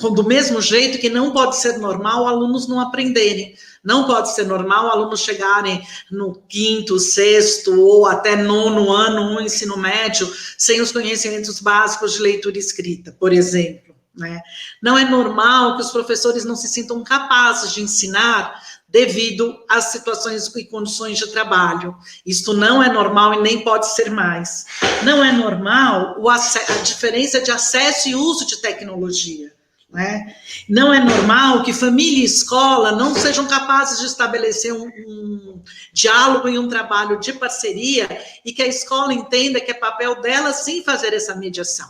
Do mesmo jeito que não pode ser normal alunos não aprenderem, não pode ser normal alunos chegarem no 5º, 6º ou até 9º ano, no ensino médio, sem os conhecimentos básicos de leitura e escrita, por exemplo, né? Não é normal que os professores não se sintam capazes de ensinar devido às situações e condições de trabalho. Isto não é normal e nem pode ser mais. Não é normal a diferença de acesso e uso de tecnologia, né? Não é normal que família e escola não sejam capazes de estabelecer um diálogo e um trabalho de parceria e que a escola entenda que é papel dela, sim, fazer essa mediação.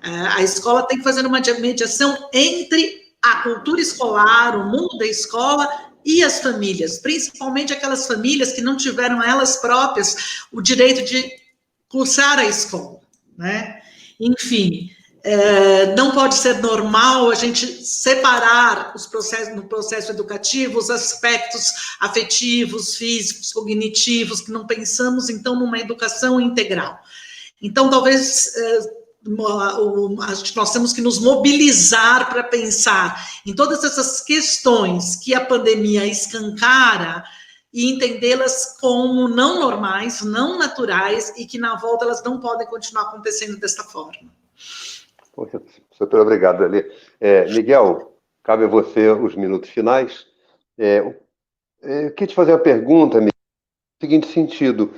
A escola tem que fazer uma mediação entre a cultura escolar, o mundo da escola e as famílias, principalmente aquelas famílias que não tiveram elas próprias o direito de cursar a escola, né? Enfim, não pode ser normal a gente separar no processo educativo os aspectos afetivos, físicos, cognitivos, que não pensamos, então, numa educação integral. Então, talvez nós temos que nos mobilizar para pensar em todas essas questões que a pandemia escancara e entendê-las como não normais, não naturais, e que na volta elas não podem continuar acontecendo desta forma. Poxa, super obrigado, Ali. Miguel, cabe a você os minutos finais. Eu queria te fazer uma pergunta, Miguel, no seguinte sentido: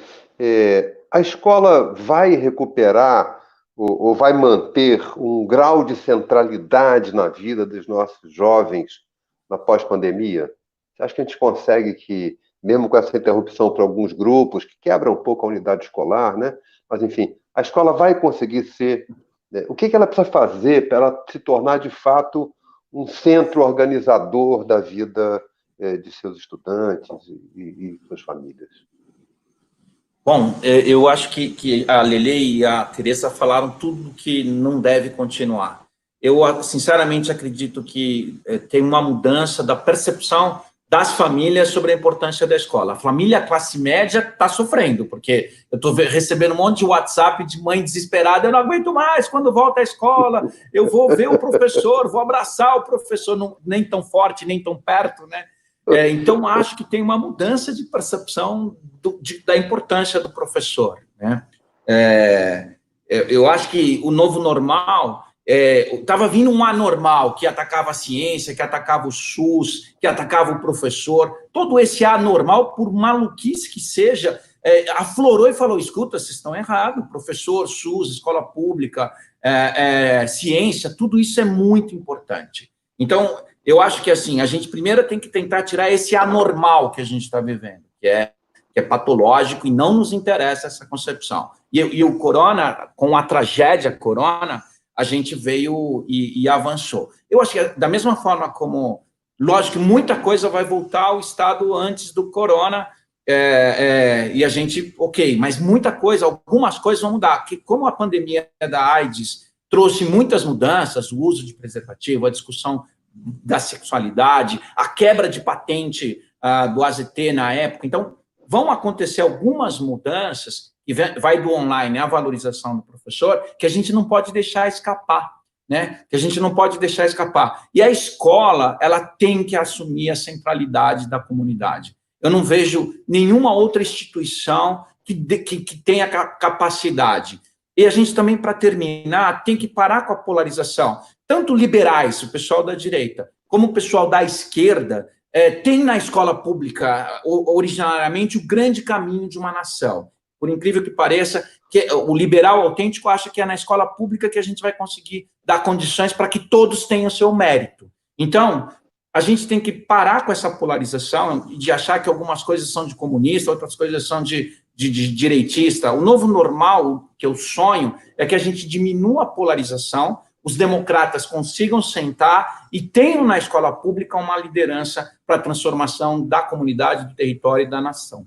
a escola vai recuperar ou vai manter um grau de centralidade na vida dos nossos jovens na pós-pandemia? Você acha que a gente consegue que, mesmo com essa interrupção para alguns grupos, que quebra um pouco a unidade escolar, né? Mas, enfim, a escola vai conseguir ser... O que ela precisa fazer para ela se tornar, de fato, um centro organizador da vida de seus estudantes e suas famílias? Bom, eu acho que a Lelê e a Teresa falaram tudo que não deve continuar. Eu, sinceramente, acredito que tem uma mudança da percepção das famílias sobre a importância da escola. A família classe média está sofrendo, porque eu estou recebendo um monte de WhatsApp de mãe desesperada: eu não aguento mais, quando volta à escola, eu vou ver o professor, vou abraçar o professor, nem tão forte, nem tão perto, né? Então, acho que tem uma mudança de percepção da importância do professor, né? Eu acho que o novo normal... Estava vindo um anormal que atacava a ciência, que atacava o SUS, que atacava o professor. Todo esse anormal, por maluquice que seja, aflorou e falou, escuta, vocês estão errados, professor, SUS, escola pública, ciência, tudo isso é muito importante. Então, eu acho que assim, a gente primeiro tem que tentar tirar esse anormal que a gente está vivendo, que é patológico e não nos interessa essa concepção. E o corona, com a tragédia corona, a gente veio e avançou. Eu acho que da mesma forma como, lógico, muita coisa vai voltar ao estado antes do corona, e a gente, ok, mas muita coisa, algumas coisas vão mudar, que como a pandemia da AIDS trouxe muitas mudanças, o uso de preservativo, a discussão da sexualidade, a quebra de patente do AZT na época, então vão acontecer algumas mudanças que vai do online à valorização do professor, que a gente não pode deixar escapar, né? Que a gente não pode deixar escapar. E a escola, ela tem que assumir a centralidade da comunidade. Eu não vejo nenhuma outra instituição que tenha capacidade. E a gente também, para terminar, tem que parar com a polarização. Tanto liberais, o pessoal da direita, como o pessoal da esquerda, tem na escola pública, originariamente, o grande caminho de uma nação. Por incrível que pareça, que o liberal autêntico acha que é na escola pública que a gente vai conseguir dar condições para que todos tenham seu mérito. Então, a gente tem que parar com essa polarização de achar que algumas coisas são de comunista, outras coisas são de direitista. O novo normal, que eu sonho, é que a gente diminua a polarização, os democratas consigam sentar e tenham na escola pública uma liderança para a transformação da comunidade, do território e da nação.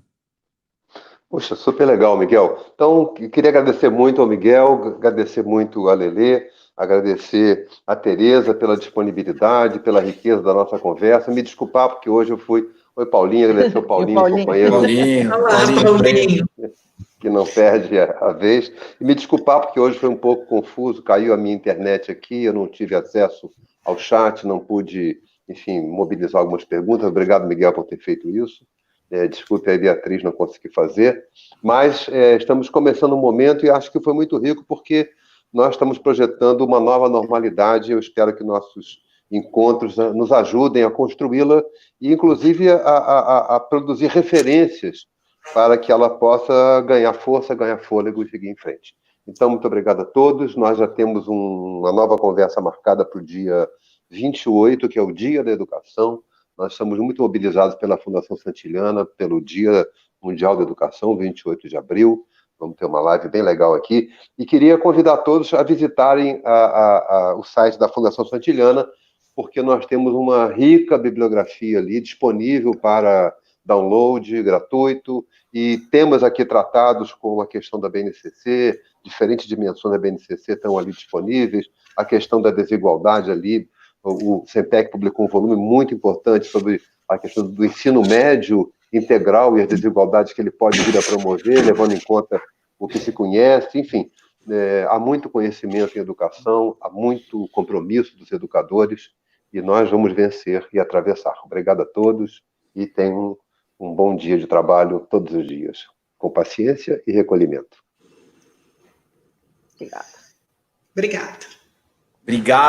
Poxa, super legal, Miguel. Então, queria agradecer muito ao Miguel, agradecer muito a Lelê, agradecer a Tereza pela disponibilidade, pela riqueza da nossa conversa. Me desculpar, porque hoje eu fui... Oi, Paulinho, agradecer ao Paulinho, companheiro. Paulinho. Que não perde a vez. E me desculpar, porque hoje foi um pouco confuso, caiu a minha internet aqui, eu não tive acesso ao chat, não pude, enfim, mobilizar algumas perguntas. Obrigado, Miguel, por ter feito isso. Desculpe a Beatriz não conseguir fazer, mas estamos começando um momento e acho que foi muito rico porque nós estamos projetando uma nova normalidade. Eu espero que nossos encontros nos ajudem a construí-la e, inclusive, a produzir referências para que ela possa ganhar força, ganhar fôlego e seguir em frente. Então, muito obrigado a todos. Nós já temos uma nova conversa marcada para o dia 28, que é o Dia da Educação. Nós estamos muito mobilizados pela Fundação Santillana, pelo Dia Mundial da Educação, 28 de abril. Vamos ter uma live bem legal aqui. E queria convidar todos a visitarem o site da Fundação Santillana, porque nós temos uma rica bibliografia ali disponível para download gratuito, e temas aqui tratados como a questão da BNCC, diferentes dimensões da BNCC estão ali disponíveis, a questão da desigualdade ali. O CENPEC publicou um volume muito importante sobre a questão do ensino médio integral e as desigualdades que ele pode vir a promover, levando em conta o que se conhece. Enfim, há muito conhecimento em educação, há muito compromisso dos educadores, e nós vamos vencer e atravessar. Obrigado a todos e tenham um bom dia de trabalho todos os dias, com paciência e recolhimento. Obrigada. Obrigada. Obrigado.